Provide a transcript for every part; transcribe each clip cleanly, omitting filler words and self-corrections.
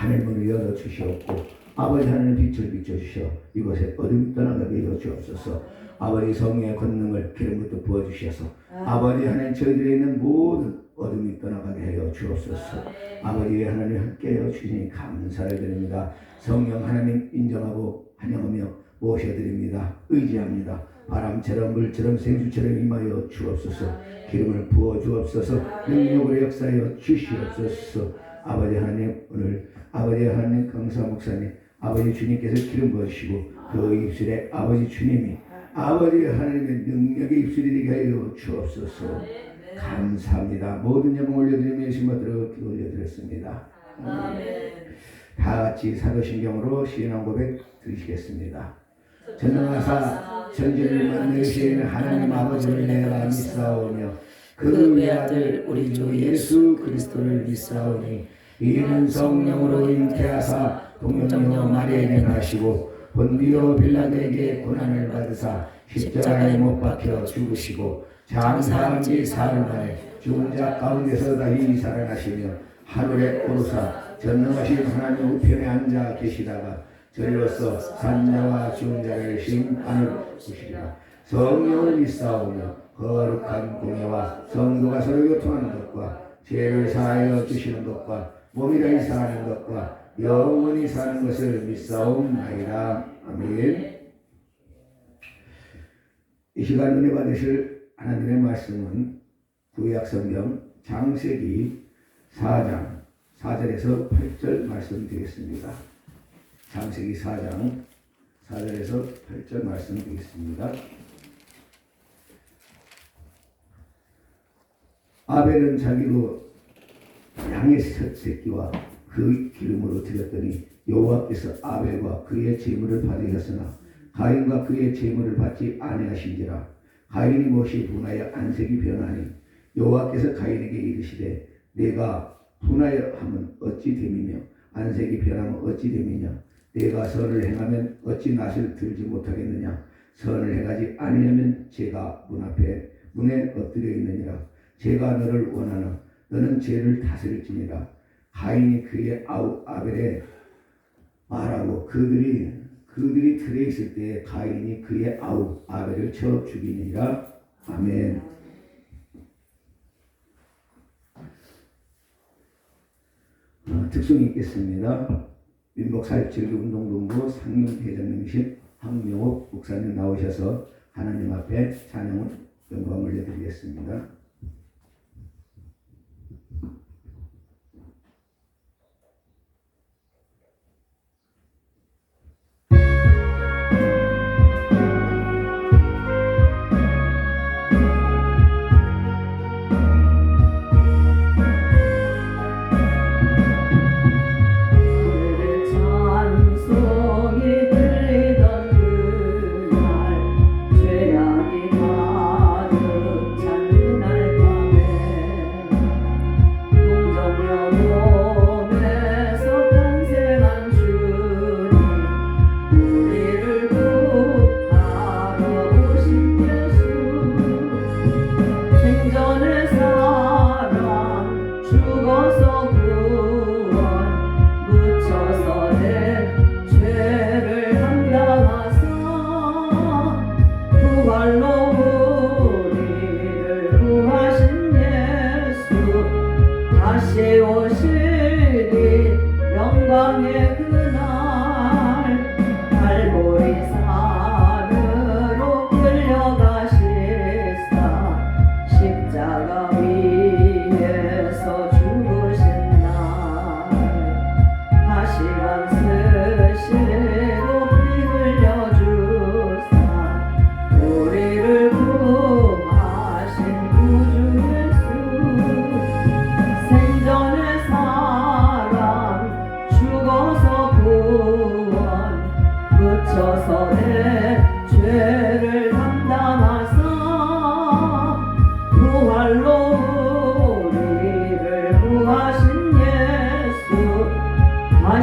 하늘 문을 열어 주시옵고 아버지 하나님 빛을 비춰주셔 이곳에 어둠이 떠나가게 하여 주옵소서. 아버지 성령의 권능을 기름부터 부어주셔서 아버지 하나님 저희들에 있는 모든 어둠이 떠나가게 하여 주옵소서. 아버지 하나님 함께하여 주시니 감사를 드립니다. 성령 하나님 인정하고 환영하며 모셔드립니다. 의지합니다. 바람처럼 물처럼 생수처럼 임하여 주옵소서. 기름을 부어 주옵소서. 능력으로 역사하여 주시옵소서. 아버지 하나님 오늘 아버지 하나님 강사 목사님 아버지 주님께서 기름 부으시고 그 입술에 아버지 주님이 아버지 하나님의 능력의 입술이 되게 하여 주옵소서. 감사합니다. 모든 영광 올려드리며 예수 받들어 기도 올려드렸습니다. 다 같이 사도신경으로 시인한 고백 드리시겠습니다. 전능하사 천지를 만드신 하나님 아버지를 내가 믿사오며 그 외아들 우리 주 예수 그리스도를 믿사오니 이는 성령으로 잉태하사 동정녀 마리아에게 나시고 본디오 빌라도에게 고난을 받으사 십자가에 못 박혀 죽으시고 장사한 지 사흘 만에 죽은 자 가운데서 다시 살아나시며 하늘에 오르사 전능하신 하나님 우편에 앉아 계시다가 저리로서 산자와 죽은 자를 심판을 주시리라. 성령을 믿사오며 거룩한 공예와 성도가 서로 교통하는 것과 죄를 사하여 주시는 것과 몸이라 사는 것과 영원히 사는 것을 믿사옵나이다. 아멘. 이 시간 은혜 받으실 하나님의 말씀은 구약성경 창세기 4장 4절에서 8절 말씀드리겠습니다. 창세기 4장 4절에서 8절 말씀드리겠습니다. 아벨은 자기도 양의 첫 새끼와 그 기름으로 드렸더니 여호와께서 아벨과 그의 제물을 받으셨으나 가인과 그의 제물을 받지 아니하신지라. 가인이 몹시 분하여 안색이 변하니 여호와께서 가인에게 이르시되 내가 분하여 하면 어찌 됨이며 안색이 변하면 어찌 됨이냐. 내가 선을 행하면 어찌 낯을 들지 못하겠느냐. 선을 행하지 아니하면 제가 문 앞에 문에 엎드려 있느니라. 제가 너를 원하나 너는 죄를 다스릴지니라. 가인이 그의 아우 아벨에 말하고 그들이 들에 있을 때에 가인이 그의 아우 아벨을 쳐 죽이니라. 아멘. 특송이 있겠습니다. 민복사역질교운동본부 상임회장님이신 황명옥 목사님 나오셔서 하나님 앞에 찬양을 영광을 올려드리겠습니다.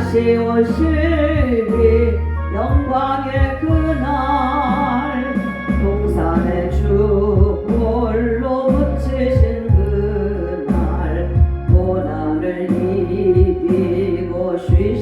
다시 오시리 영광의 그날 동산의 주 홀로 붙이신 그날 고난을 이기고 쉬시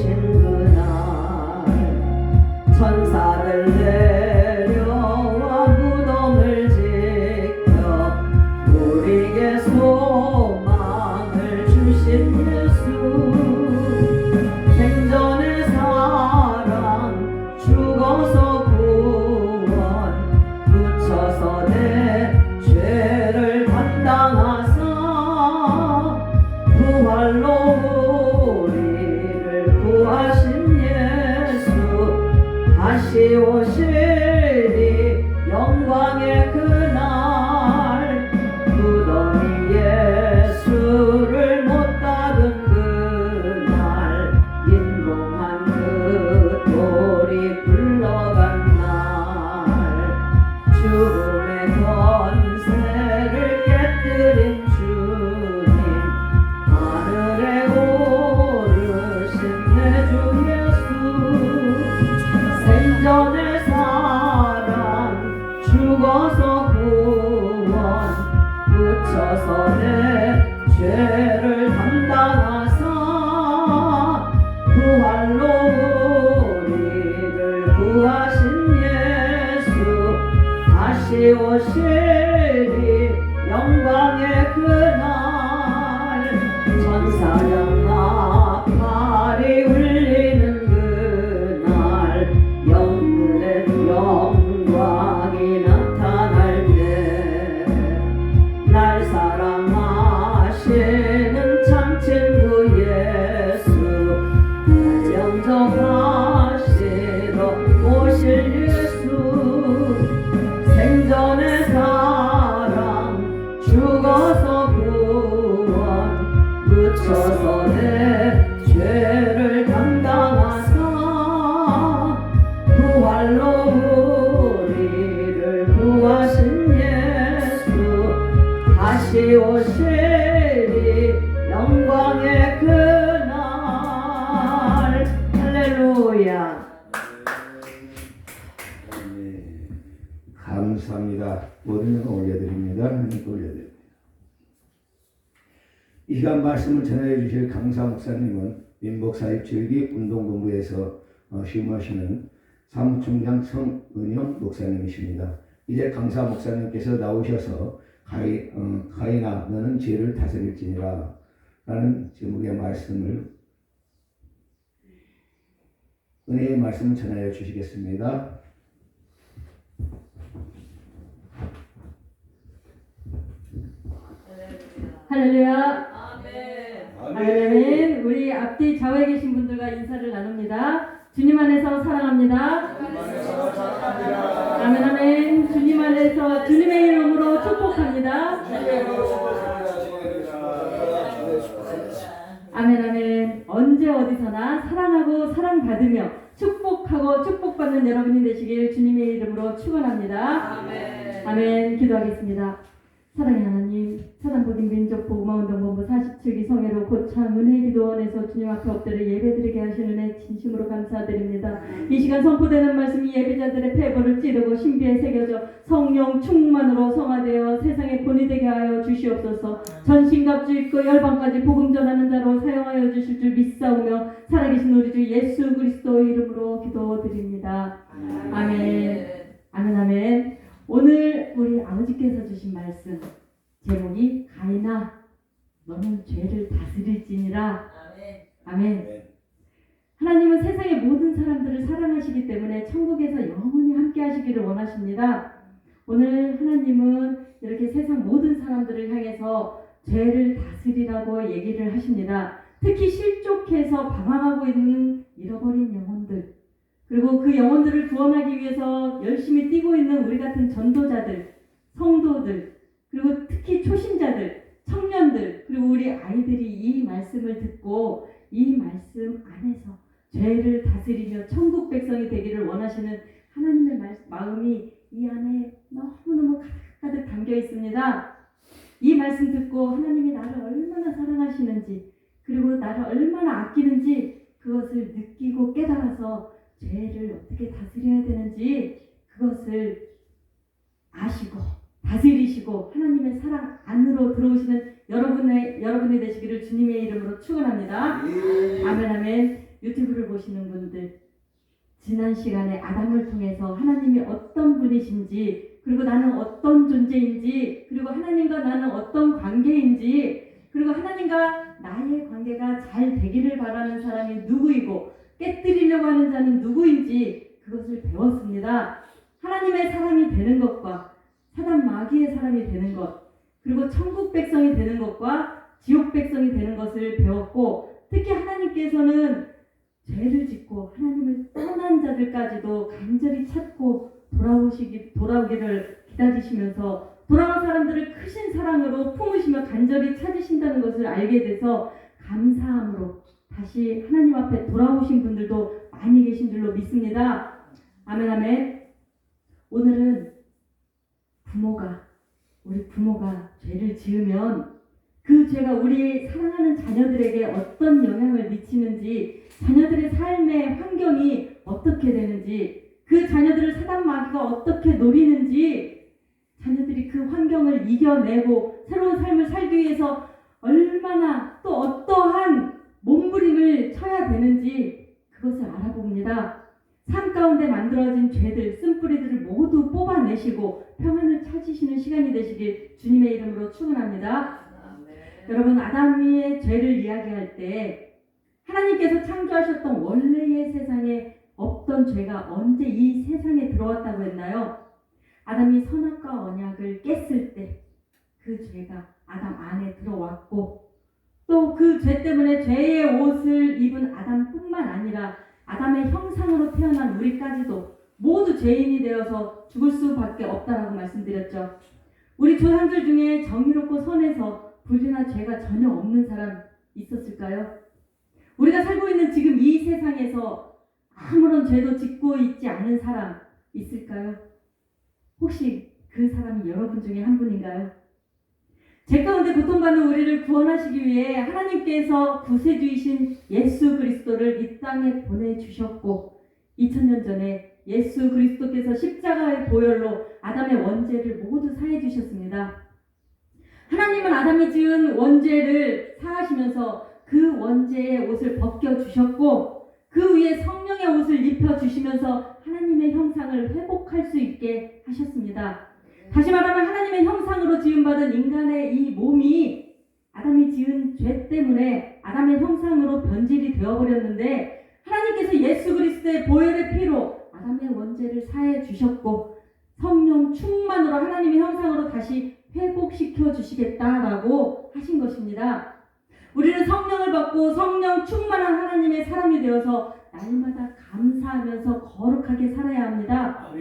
다시 오시리 영광의 그날 무덤이 예수를 못 닫은 그날 인공한 그 돌이 굴러간 날 죽음의 권세를 깨뜨린 주님 하늘에 오르신 내 주 예수 생전의 사랑 죽어서 구원 묻혀서 내 죄를 담당하사 부활로 우리를 구하신 예수 다시 오시리 영광의 그날 천사령 나팔이 울리는 그날 영문의 영광이 나타날 때 날 사랑하시는 참 친구 예수 영접하시러 오실 예수 생전의 사랑 죽어서 구원 묻혀서 내 죄를 담당하사 부활로 우리를 구하신 예수 다시 오시리 영광의 그날 할렐루야. 네, 감사합니다. 모든 것 올려드립니다. 하나님께 올려드립니다. 이 시간 말씀을 전해 주실 강사 목사님은 민복사입절기 운동본부에서 심하시는 사무총장 성은영 목사님이십니다. 이제 강사 목사님께서 나오셔서 가인아 너는 죄를 다스릴지니라 라는 제목의 말씀을 은혜의 말씀을 전하여 주시겠습니다. 할렐루야. 아멘. 아멘. 우리 앞뒤 좌우에 계신 분들과 인사를 나눕니다. 주님 안에서 사랑합니다. 아멘 아멘. 주님 안에서 주님의 이름으로 축복합니다. 아멘 아멘. 언제 어디서나 사랑하고 사랑받으며 축복하고 축복받는 여러분이 되시길 주님의 이름으로 축원합니다. 아멘. 아멘. 기도하겠습니다. 사랑의 하나님, 사단복임 민족복음화운동본부 47기 성회로 고창 은혜기도원에서 주님 앞에 엎드려 예배드리게 하시는 은혜 진심으로 감사드립니다. 이 시간 선포되는 말씀이 예배자들의 폐벌을 찌르고 신비에 새겨져 성령 충만으로 성화되어 세상에 본이 되게 하여 주시옵소서. 전신갑주 입고 열방까지 복음 전하는 자로 사용하여 주실 줄 믿사오며 살아계신 우리 주 예수 그리스도의 이름으로 기도드립니다. 아멘. 아멘 아멘. 오늘 우리 아버지께서 주신 말씀 제목이 가인아 너는 죄를 다스릴지니라. 아멘. 하나님은 세상의 모든 사람들을 사랑하시기 때문에 천국에서 영원히 함께 하시기를 원하십니다. 오늘 하나님은 이렇게 세상 모든 사람들을 향해서 죄를 다스리라고 얘기를 하십니다. 특히 실족해서 방황하고 있는 잃어버린 영혼들, 그리고 그 영혼들을 구원하기 위해서 열심히 뛰고 있는 우리 같은 전도자들, 성도들, 그리고 특히 초신자들, 청년들, 그리고 우리 아이들이 이 말씀을 듣고 이 말씀 안에서 죄를 다스리며 천국 백성이 되기를 원하시는 하나님의 마음이 이 안에 너무너무 가득 담겨 있습니다. 이 말씀 듣고 하나님이 나를 얼마나 사랑하시는지, 그리고 나를 얼마나 아끼는지 그것을 느끼고 깨달아서 죄를 어떻게 다스려야 되는지 그것을 아시고 다스리시고 하나님의 사랑 안으로 들어오시는 여러분이 되시기를 주님의 이름으로 축원합니다. 아멘 아멘. 유튜브를 보시는 분들, 지난 시간에 아담을 통해서 하나님이 어떤 분이신지, 그리고 나는 어떤 존재인지, 그리고 하나님과 나는 어떤 관계인지, 그리고 하나님과 나의 관계가 잘 되기를 바라는 사람이 누구이고 깨뜨리려고 하는 자는 누구인지 그것을 배웠습니다. 하나님의 사람이 되는 것과 사단 마귀의 사람이 되는 것, 그리고 천국 백성이 되는 것과 지옥 백성이 되는 것을 배웠고, 특히 하나님께서는 죄를 짓고 하나님을 떠난 선한 자들까지도 간절히 찾고 돌아오기를 기다리시면서 돌아온 사람들을 크신 사랑으로 품으시며 간절히 찾으신다는 것을 알게 돼서 감사함으로 다시 하나님 앞에 돌아오신 분들도 많이 계신 줄로 믿습니다. 아멘 아멘. 오늘은 우리 부모가 죄를 지으면 그 죄가 우리 사랑하는 자녀들에게 어떤 영향을 미치는지, 자녀들의 삶의 환경이 어떻게 되는지, 그 자녀들을 사단 마귀가 어떻게 노리는지, 자녀들이 그 환경을 이겨내고 새로운 삶을 살기 위해서 얼마나 또 어떠한 몸부림을 쳐야 되는지 그것을 알아봅니다. 삶 가운데 만들어진 죄들, 쓴뿌리들을 모두 뽑아내시고 평안을 찾으시는 시간이 되시길 주님의 이름으로 축원합니다. 여러분, 아담의 죄를 이야기할 때 하나님께서 창조하셨던 원래의 세상에 없던 죄가 언제 이 세상에 들어왔다고 했나요? 아담이 선악과 언약을 깼을 때 그 죄가 아담 안에 들어왔고, 또 그 죄 때문에 죄의 옷을 입은 아담뿐만 아니라 아담의 형상으로 태어난 우리까지도 모두 죄인이 되어서 죽을 수밖에 없다라고 말씀드렸죠. 우리 조상들 중에 정의롭고 선해서 불의나 죄가 전혀 없는 사람 있었을까요? 우리가 살고 있는 지금 이 세상에서 아무런 죄도 짓고 있지 않은 사람 있을까요? 혹시 그 사람이 여러분 중에 한 분인가요? 죄 가운데 고통받는 우리를 구원하시기 위해 하나님께서 구세주이신 예수 그리스도를 이 땅에 보내주셨고, 2000년 전에 예수 그리스도께서 십자가의 보혈로 아담의 원죄를 모두 사해 주셨습니다. 하나님은 아담이 지은 원죄를 사하시면서 그 원죄의 옷을 벗겨주셨고, 그 위에 성령의 옷을 입혀주시면서 하나님의 형상을 회복할 수 있게 하셨습니다. 다시 말하면 하나님의 형상으로 지음받은 인간의 이 몸이 아담이 지은 죄 때문에 아담의 형상으로 변질이 되어버렸는데, 하나님께서 예수 그리스도의 보혈의 피로 아담의 원죄를 사해 주셨고 성령 충만으로 하나님의 형상으로 다시 회복시켜 주시겠다라고 하신 것입니다. 우리는 성령을 받고 성령 충만한 하나님의 사람이 되어서 날마다 감사하면서 거룩하게 살아야 합니다.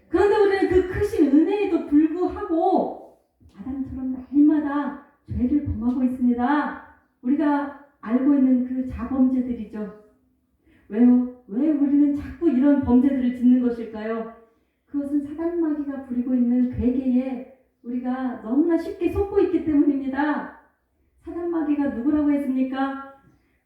그런데 우리는 그 크신 은혜에도 불구하고 아담처럼 날마다 죄를 범하고 있습니다. 우리가 알고 있는 그 자범죄들이죠. 왜요? 왜 우리는 자꾸 이런 범죄들을 짓는 것일까요? 그것은 사단 마귀가 부리고 있는 괴계에 우리가 너무나 쉽게 속고 있기 때문입니다. 사단 마귀가 누구라고 했습니까?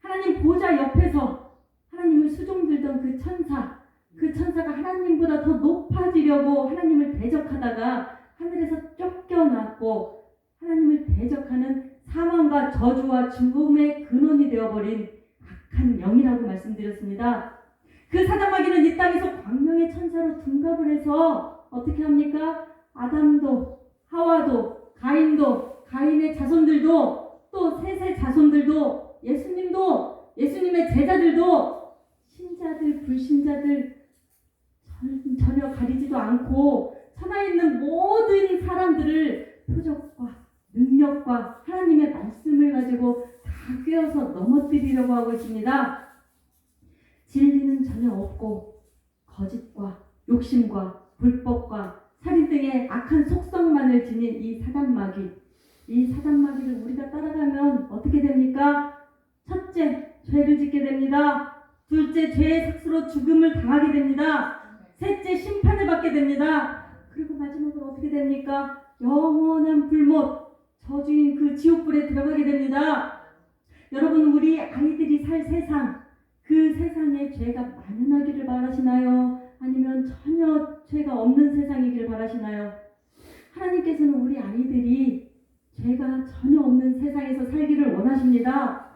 하나님 보좌 옆에서 하나님을 수종들던 그 천사가 하나님보다 더 높아지려고 하나님을 대적하다가 하늘에서 쫓겨났고, 하나님을 대적하는 사망과 저주와 죽음의 근원이 되어버린 악한 영이라고 말씀드렸습니다. 그 사단 마귀는 이 땅에서 광명의 천사로 둔갑을 해서 어떻게 합니까? 아담도, 하와도, 가인도, 가인의 자손들도, 또 셋의 자손들도, 예수님도, 예수님의 제자들도, 신자들, 불신자들 전혀 가리지도 않고 살아있는 모든 사람들을 표적과 능력과 하나님의 말씀을 가지고 다 꿰어서 넘어뜨리려고 하고 있습니다. 진리는 전혀 없고 거짓과 욕심과 불법과 살인 등의 악한 속성만을 지닌 이 사단 마귀를 우리가 따라가면 어떻게 됩니까? 첫째, 죄를 짓게 됩니다. 둘째, 죄의 삭수로 죽음을 당하게 됩니다. 셋째, 심판을 받게 됩니다. 그리고 마지막으로 어떻게 됩니까? 영원한 불못, 저주인 그 지옥불에 들어가게 됩니다. 여러분, 우리 아이들이 살 세상, 그 세상에 죄가 만연하기를 바라시나요? 아니면 전혀 죄가 없는 세상이길 바라시나요? 하나님께서는 우리 아이들이 죄가 전혀 없는 세상에서 살기를 원하십니다.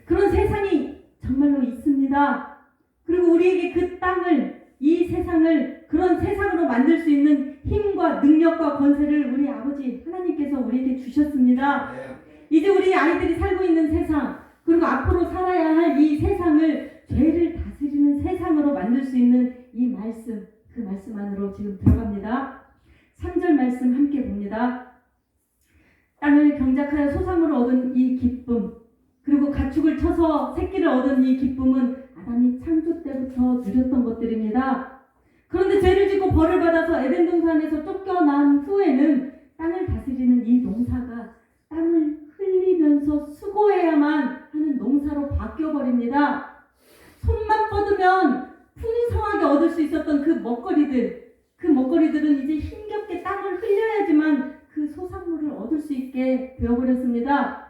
그런 세상이 정말로 있습니다. 그리고 우리에게 그 땅을, 이 세상을 그런 세상으로 만들 수 있는 힘과 능력과 권세를 우리 아버지 하나님께서 우리에게 주셨습니다. 이제 우리 아이들이 살고 있는 세상, 그리고 앞으로 살아야 할 이 세상을 죄를 다스리는 세상으로 만들 수 있는 이 말씀, 그 말씀 안으로 지금 들어갑니다. 3절 말씀 함께 봅니다. 땅을 경작하여 소상으로 얻은 이 기쁨, 그리고 가축을 쳐서 새끼를 얻은 이 기쁨은 아담이 창조 때부터 하나님께서 누렸던 것들입니다. 그런데 죄를 짓고 벌을 받아서 에덴 동산에서 쫓겨난 후에는 땅을 다스리는 이 농사가 땀을 흘리면서 수고해야만 하는 농사로 바뀌어버립니다. 손만 뻗으면 풍성하게 얻을 수 있었던 그 먹거리들은 이제 힘겹게 땀을 흘려야지만 그 소산물을 얻을 수 있게 되어버렸습니다.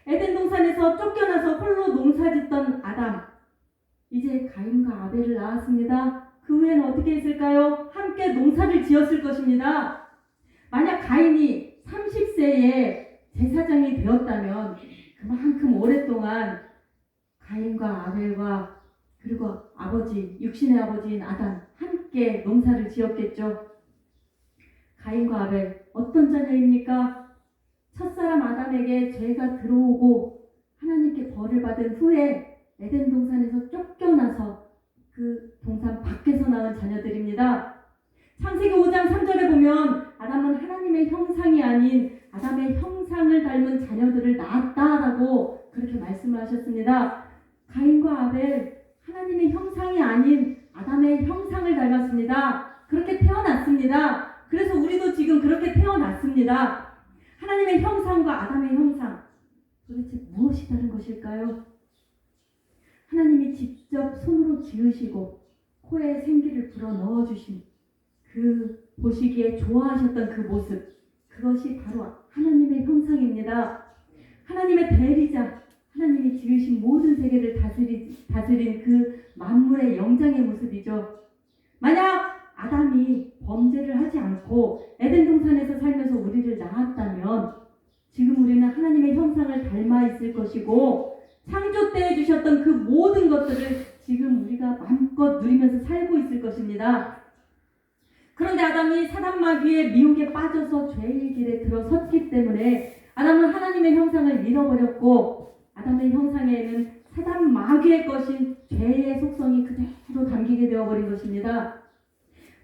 에덴 동산에서 쫓겨나서 홀로 농사짓던 아담, 이제 가인과 아벨을 낳았습니다. 그 후에는 어떻게 했을까요? 함께 농사를 지었을 것입니다. 만약 가인이 30세에 제사장이 되었다면 그만큼 오랫동안 가인과 아벨과 그리고 육신의 아버지인 아담 함께 농사를 지었겠죠. 가인과 아벨 어떤 자녀입니까? 첫사람 아담에게 죄가 들어오고 하나님께 벌을 받은 후에 에덴 동산에서 쫓겨나서 그 동산 밖에서 낳은 자녀들입니다. 창세기 5장 3절에 보면 아담은 하나님의 형상이 아닌 아담의 형상을 닮은 자녀들을 낳았다라고 그렇게 말씀을 하셨습니다. 가인과 아벨 하나님의 형상이 아닌 아담의 형상을 닮았습니다. 그렇게 태어났습니다. 그래서 우리도 지금 그렇게 태어났습니다. 하나님의 형상과 아담의 형상, 도대체 무엇이 다른 것일까요? 하나님이 직접 손으로 지으시고 코에 생기를 불어 넣어주신 그 보시기에 좋아하셨던 그 모습, 그것이 바로 하나님의 형상입니다. 하나님의 대리자, 하나님이 지으신 모든 세계를 다스린 그 만물의 영장의 모습이죠. 만약 아담이 범죄를 하지 않고 에덴 동산에서 살면서 우리를 낳았다면 지금 우리는 하나님의 형상을 닮아 있을 것이고 창조 때 해주셨던 그 모든 것들을 지금 우리가 마음껏 누리면서 살고 있을 것입니다. 그런데 아담이 사단 마귀의 미혹에 빠져서 죄의 길에 들어섰기 때문에 아담은 하나님의 형상을 잃어버렸고 아담의 형상에는 사단 마귀의 것인 죄의 속성이 그대로 담기게 되어버린 것입니다.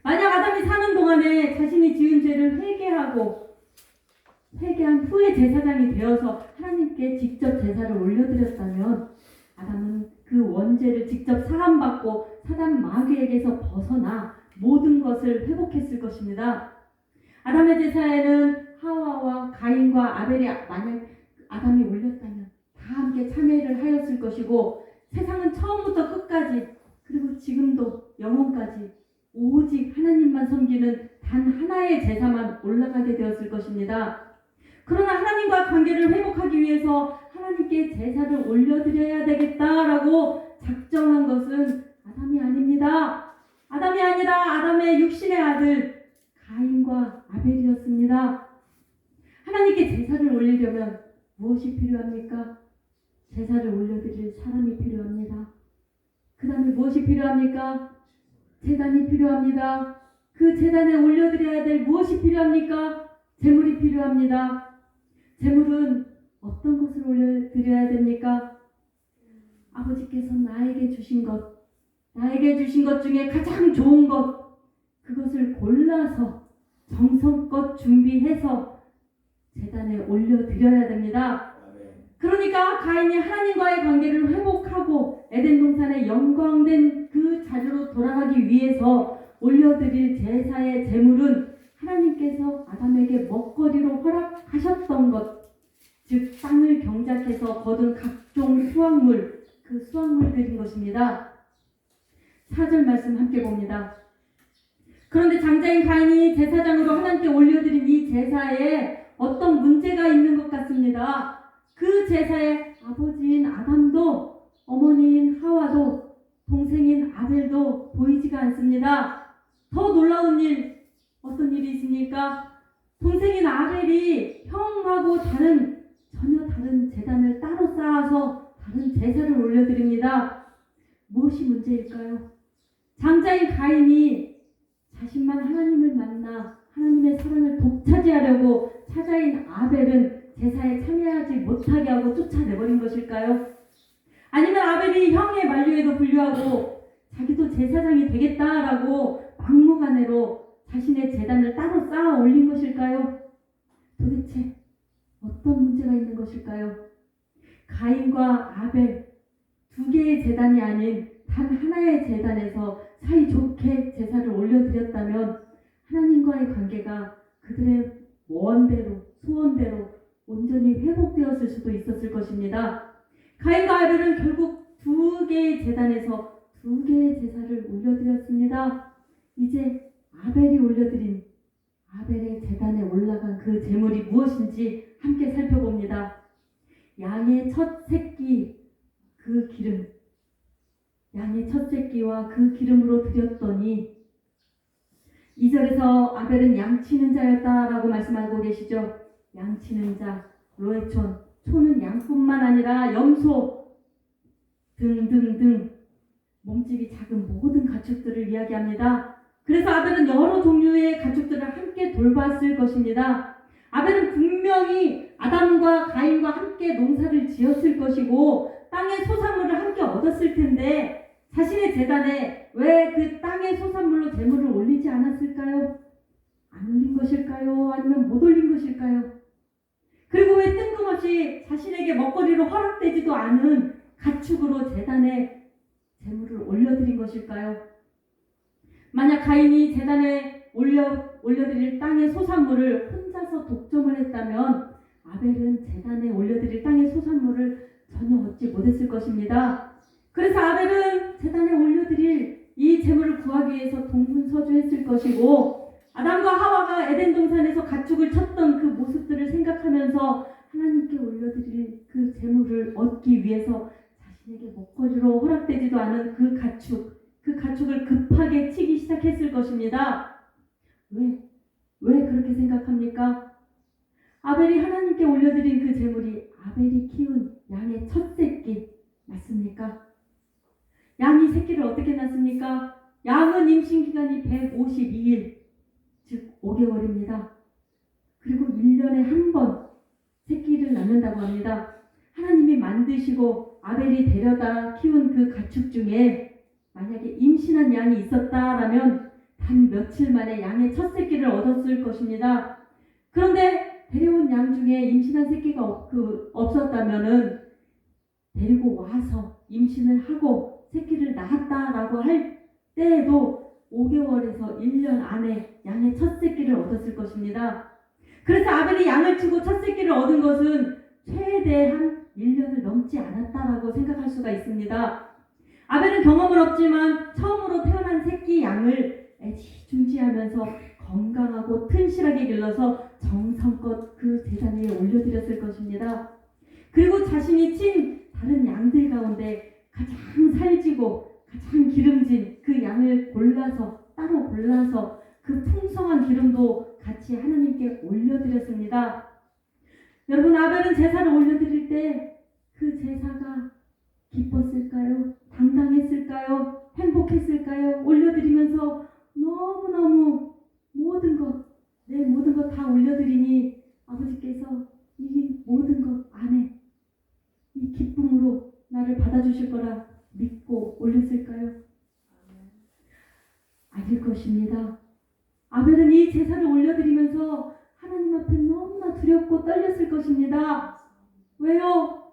만약 아담이 사는 동안에 자신이 지은 죄를 회개한 후에 제사장이 되어서 하나님께 직접 제사를 올려드렸다면 아담은 그 원죄를 직접 사함받고 사단 마귀에게서 벗어나 모든 것을 회복했을 것입니다. 아담의 제사에는 하와와 가인과 아벨이 만약 아담이 올렸다면 다 함께 참여를 하였을 것이고 세상은 처음부터 끝까지 그리고 지금도 영원까지 오직 하나님만 섬기는 단 하나의 제사만 올라가게 되었을 것입니다. 그러나 하나님과 관계를 회복하기 위해서 하나님께 제사를 올려드려야 되겠다라고 작정한 것은 아담이 아닙니다. 아담이 아니라 아담의 육신의 아들 가인과 아벨이었습니다. 하나님께 제사를 올리려면 무엇이 필요합니까? 제사를 올려드릴 사람이 필요합니다. 그 다음에 무엇이 필요합니까? 제단이 필요합니다. 그 제단에 올려드려야 될 무엇이 필요합니까? 제물이 필요합니다. 제물은 어떤 것을 올려드려야 됩니까? 아버지께서 나에게 주신 것 중에 가장 좋은 것, 그것을 골라서 정성껏 준비해서 제단에 올려드려야 됩니다. 그러니까 가인이 하나님과의 관계를 회복하고 에덴 동산의 영광된 그 자리로 돌아가기 위해서 올려드릴 제사의 제물은 하나님께서 아담에게 먹거리로 허락하셨던 것, 즉 땅을 경작해서 거둔 각종 수확물, 그 수확물들인 것입니다. 4절 말씀 함께 봅니다. 그런데 장자인 가인이 제사장으로 하나님께 올려드린 이 제사에 어떤 문제가 있는 것 같습니다. 그 제사에 아버지인 아담도 어머니인 하와도 동생인 아벨도 보이지가 않습니다. 더 놀라운 일, 어떤 일이 있습니까? 동생인 아벨이 형하고 전혀 다른 제단을 따로 쌓아서 다른 제사를 올려드립니다. 무엇이 문제일까요? 장자인 가인이 자신만 하나님을 만나 하나님의 사랑을 독차지하려고 차자인 아벨은 제사에 참여하지 못하게 하고 쫓아내버린 것일까요? 아니면 아벨이 형의 만류에도 불구하고 자기도 제사장이 되겠다라고 막무가내로 자신의 제단을 따로 쌓아 올린 것일까요? 도대체 어떤 문제가 있는 것일까요? 가인과 아벨 두 개의 제단이 아닌 단 하나의 제단에서 사이좋게 제사를 올려드렸다면 하나님과의 관계가 그들의 원대로 소원대로 온전히 회복되었을 수도 있었을 것입니다. 가인과 아벨은 결국 2개의 제단에서 2개의 제사를 올려드렸습니다. 이제 아벨이 올려드린 아벨의 제단에 올라간 그 제물이 무엇인지 함께 살펴봅니다. 양의 첫 새끼 그 기름, 양의 첫 새끼와 그 기름으로 드렸더니 2절에서 아벨은 양치는 자였다라고 말씀하고 계시죠. 양치는 자, 로에촌, 촌은 양뿐만 아니라 염소 등등등 몸집이 작은 모든 가축들을 이야기합니다. 그래서 아벨은 여러 종류의 가축들을 함께 돌봤을 것입니다. 아벨은 분명히 아담과 가인과 함께 농사를 지었을 것이고 땅의 소산물을 함께 얻었을 텐데 자신의 제단에 왜 그 땅의 소산물로 제물을 올리지 않았을까요? 안 올린 것일까요? 아니면 못 올린 것일까요? 그리고 왜 뜬금없이 자신에게 먹거리로 허락되지도 않은 가축으로 제단에 제물을 올려드린 것일까요? 만약 가인이 제단에 올려드릴 땅의 소산물을 혼자서 독점을 했다면 아벨은 제단에 올려드릴 땅의 소산물을 전혀 얻지 못했을 것입니다. 그래서 아벨은 제단에 올려드릴 이 제물을 구하기 위해서 동분서주했을 것이고 아담과 하와가 에덴 동산에서 가축을 쳤던 그 모습들을 생각하면서 하나님께 올려드릴 그 제물을 얻기 위해서 자신에게 먹거리로 허락되지도 않은 그 가축을 급하게 치기 시작했을 것입니다. 왜 그렇게 생각합니까? 아벨이 하나님께 올려드린 그 제물이 아벨이 키운 양의 첫 새끼 맞습니까? 양이 새끼를 어떻게 낳습니까? 양은 임신 기간이 152일, 즉 5개월입니다. 그리고 1년에 한 번 새끼를 낳는다고 합니다. 하나님이 만드시고 아벨이 데려다 키운 그 가축 중에 만약에 임신한 양이 있었다라면 단 며칠 만에 양의 첫 새끼를 얻었을 것입니다. 그런데 데려온 양 중에 임신한 새끼가 없었다면은 데리고 와서 임신을 하고 새끼를 낳았다라고 할 때에도 5개월에서 1년 안에 양의 첫 새끼를 얻었을 것입니다. 그래서 아벨이 양을 치고 첫 새끼를 얻은 것은 최대한 1년을 넘지 않았다라고 생각할 수가 있습니다. 아벨은 경험은 없지만 처음으로 태어난 새끼 양을 애지중지하면서 건강하고 튼실하게 길러서 정성껏 그 제단 위에 올려드렸을 것입니다. 그리고 자신이 친 다른 양들 가운데 가장 살지고 가장 기름진 그 양을 따로 골라서 그 풍성한 기름도 같이 하나님께 올려드렸습니다. 여러분, 아벨은 제사를 올려드릴 때 그 제사가 기뻤을까요? 당당했을까요? 행복했을까요? 올려드리면서 너무너무 내 모든 것 다 올려드리니 아버지께서 이 모든 것 안에 이 기쁨으로 나를 받아주실 거라 믿고 올렸을까요? 아닐 것입니다. 아벨은 이 제사를 올려드리면서 하나님 앞에 너무나 두렵고 떨렸을 것입니다. 왜요?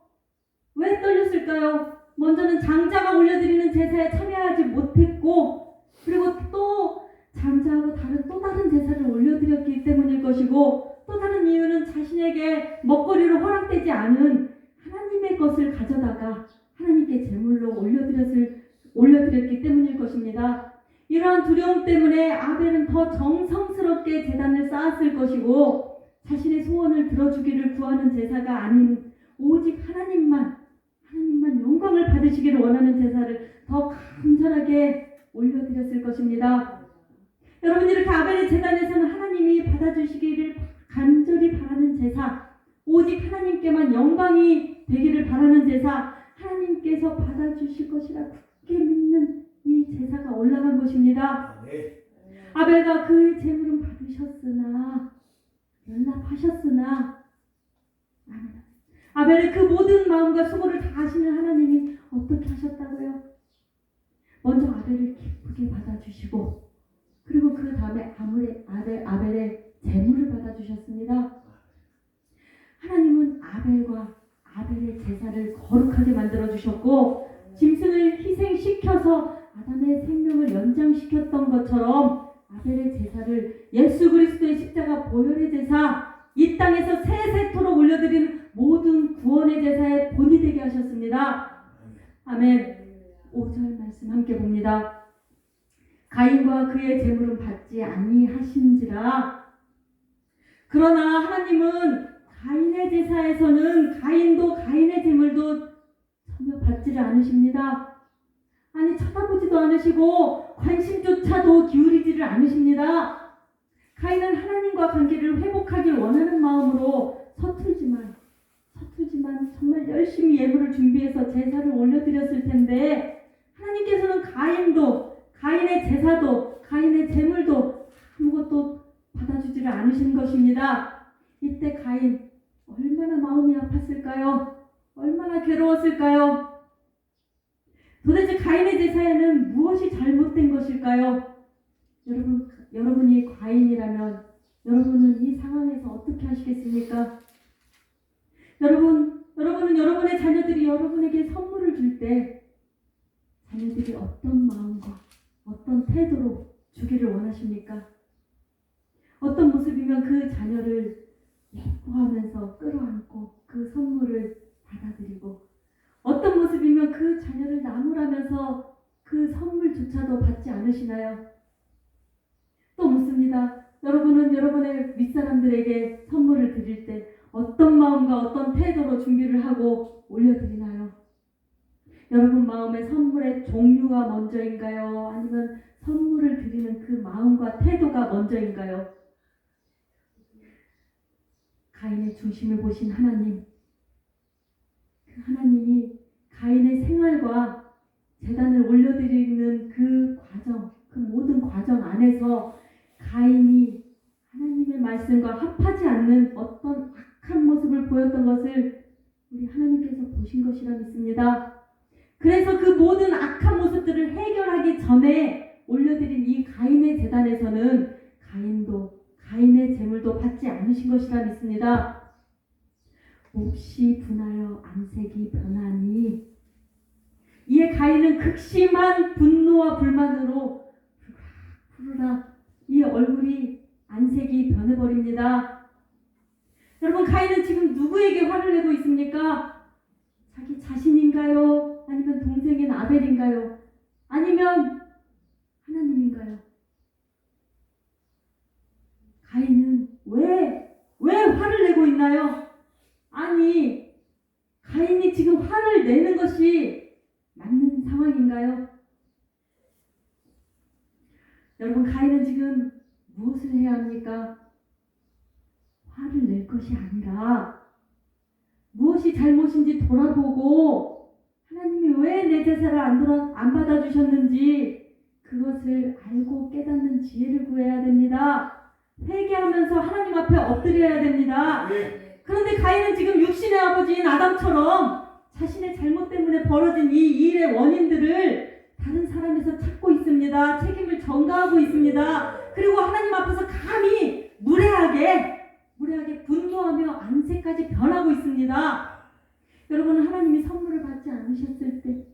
왜 떨렸을까요? 먼저는 장자가 올려드리는 제사에 참여하지 못했고 그리고 또 장자하고 또 다른 제사를 올려드렸기 때문일 것이고 또 다른 이유는 자신에게 먹거리로 허락되지 않은 하나님의 것을 가져다가 하나님께 제물로 올려드렸기 때문일 것입니다. 이러한 두려움 때문에 아벨은 더 정성스럽게 제단을 쌓았을 것이고 자신의 소원을 들어주기를 구하는 제사가 아닌 오직 하나님만 영광을 받으시기를 원하는 제사를 더 간절하게 올려드렸을 것입니다. 여러분, 이렇게 아벨의 제단에서는 하나님이 받아주시기를 간절히 바라는 제사, 오직 하나님께만 영광이 되기를 바라는 제사, 하나님께서 받아주실 것이라 굳게 믿는 이 제사가 올라간 것입니다. 아벨과 그 제물은 받으셨으나 연락하셨으나 아벨의 그 모든 마음과 수고를 다 아시는 하나님이 어떻게 하셨다고요? 먼저 아벨을 기쁘게 받아주시고 그리고 그 다음에 아벨의 제물을 받아주셨습니다. 하나님은 아벨의 제사를 거룩하게 만들어주셨고 짐승을 희생시켜서 쫓아서 아담의 생명을 연장시켰던 것처럼 아벨의 제사를 예수 그리스도의 십자가 보혈의 제사, 이 땅에서 세세토록 올려드리는 모든 구원의 제사의 본이 되게 하셨습니다. 아멘. 5절 말씀 함께 봅니다. 가인과 그의 제물은 받지 아니하신지라. 그러나 하나님은 가인의 제사에서는 가인도 가인의 제물도 전혀 받지를 않으십니다. 아니 쳐다보지도 않으시고 관심조차도 기울이지를 않으십니다. 가인은 하나님과 관계를 회복하길 원하는 마음으로 서툴지만 정말 열심히 예물을 준비해서 제사를 올려드렸을 텐데 하나님께서는 가인의 제사도 가인의 제물도 아무것도 받아주지를 않으신 것입니다. 이때 가인 얼마나 마음이 아팠을까요? 얼마나 괴로웠을까요? 도대체 가인의 제사에는 무엇이 잘못된 것일까요? 여러분이 가인이라면 여러분은 이 상황에서 어떻게 하시겠습니까? 여러분은 여러분의 자녀들이 여러분에게 선물을 줄 때 자녀들이 어떤 마음과 어떤 태도로 주기를 원하십니까? 어떤 모습이면 그 자녀를 예뻐하면서 끌어안고 그 선물을 받아들이고 어떤 모습이면 그 자녀를 나무라면서 그 선물조차도 받지 않으시나요? 또 묻습니다. 여러분은 여러분의 윗사람들에게 선물을 드릴 때 어떤 마음과 어떤 태도로 준비를 하고 올려드리나요? 여러분 마음에 선물의 종류가 먼저인가요? 아니면 선물을 드리는 그 마음과 태도가 먼저인가요? 가인의 중심을 보신 하나님, 그 하나님이 가인의 생활과 제단을 올려드리는 그 과정, 그 모든 과정 안에서 가인이 하나님의 말씀과 합하지 않는 어떤 악한 모습을 보였던 것을 우리 하나님께서 보신 것이라 믿습니다. 그래서 그 모든 악한 모습들을 해결하기 전에 올려드린 이 가인의 제단에서는 가인도 가인의 제물도 받지 않으신 것이라 믿습니다. 몹시 분하여 안색이 변하니 이에 가인은 극심한 분노와 불만으로 푸르락 이 얼굴이 안색이 변해버립니다. 여러분 가인은 지금 누구에게 화를 내고 있습니까? 자기 자신인가요? 아니면 동생인 아벨인가요? 아니면 하나님인가요? 가인은 왜 화를 내고 있나요? 아니 가인이 지금 화를 내는 것이 맞는 상황인가요? 여러분 가인은 지금 무엇을 해야 합니까? 화를 낼 것이 아니라 무엇이 잘못인지 돌아보고 하나님이 왜 내 제사를 안 받아주셨는지 그것을 알고 깨닫는 지혜를 구해야 됩니다. 회개하면서 하나님 앞에 엎드려야 됩니다. 그런데 가인은 지금 육신의 아버지인 아담처럼 자신의 잘못 때문에 벌어진 이 일의 원인들을 다른 사람에서 찾고 있습니다. 책임을 전가하고 있습니다. 그리고 하나님 앞에서 감히 무례하게 분노하며 안색까지 변하고 있습니다. 여러분은 하나님이 선물을 받지 않으셨을 때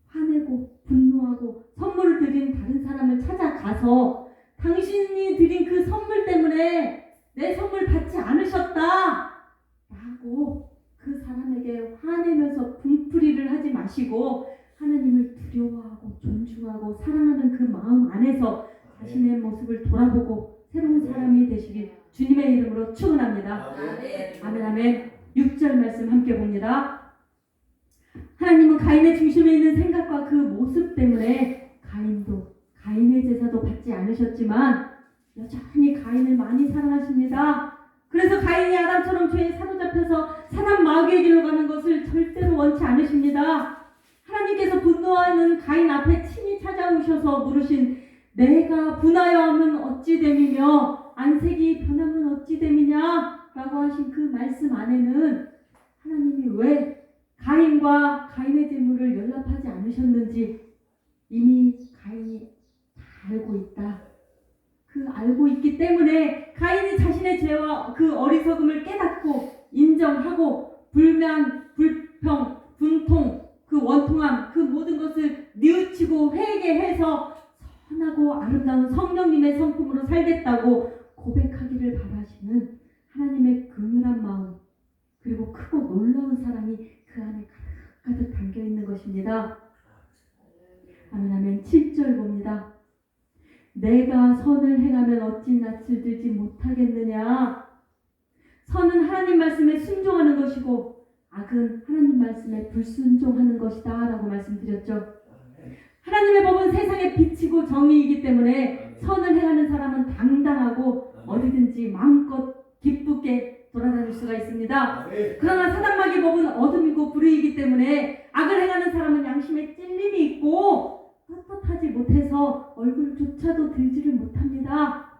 화내고 분노하고 선물을 드린 다른 사람을 찾아가서 당신이 드린 그 선물 때문에 내 선물 받지 않으셨다 라고 그 사람에게 화내면서 분풀이를 하지 마시고 하나님을 두려워하고 존중하고 사랑하는 그 마음 안에서 자신의 모습을 돌아보고 새로운 사람이 되시길 주님의 이름으로 축원합니다. 아멘 아멘. 6절 말씀 함께 봅니다. 하나님은 가인의 중심에 있는 생각과 그 모습 때문에 가인의 제사도 받지 않으셨지만 여전히 가인을 많이 사랑하십니다. 그래서 가인이 아담처럼 죄에 사로잡혀서 사단 마귀의 길로 가는 것을 절대로 원치 않으십니다. 하나님께서 분노하는 가인 앞에 친히 찾아오셔서 물으신 내가 분하여 하면 어찌 됨이며 안색이 변하면 어찌 됨이냐 라고 하신 그 말씀 안에는 하나님이 왜 가인과 가인의 제물을 연락하지 않으셨는지 이미 가인이 다 알고 있다. 그 알고 있기 때문에 가인이 자신의 죄와 그 어리석음을 깨닫고 인정하고 불만, 불평, 분통 그 그 원통함, 그 모든 것을 뉘우치고 회개해서 선하고 아름다운 성령님의 성품으로 살겠다고 고백하기를 바라시는 하나님의 긍휼한 마음, 그리고 크고 놀라운 사랑이 그 안에 가득 담겨 있는 것입니다. 아멘, 아멘. 7절 봅니다. 내가 선을 행하면 어찌 낯을 들지 못하겠느냐. 선은 하나님 말씀에 순종하는 것이고 악은 하나님 말씀에 불순종하는 것이다 라고 말씀드렸죠. 하나님의 법은 세상에 비치고 정의이기 때문에 선을 행하는 사람은 당당하고 어디든지 마음껏 기쁘게 돌아다닐 수가 있습니다. 그러나 사단마귀 법은 어둠이고 불의이기 때문에 악을 행하는 사람은 양심에 찔림이 있고 떳떳하지 못해서 얼굴조차도 들지를 못합니다.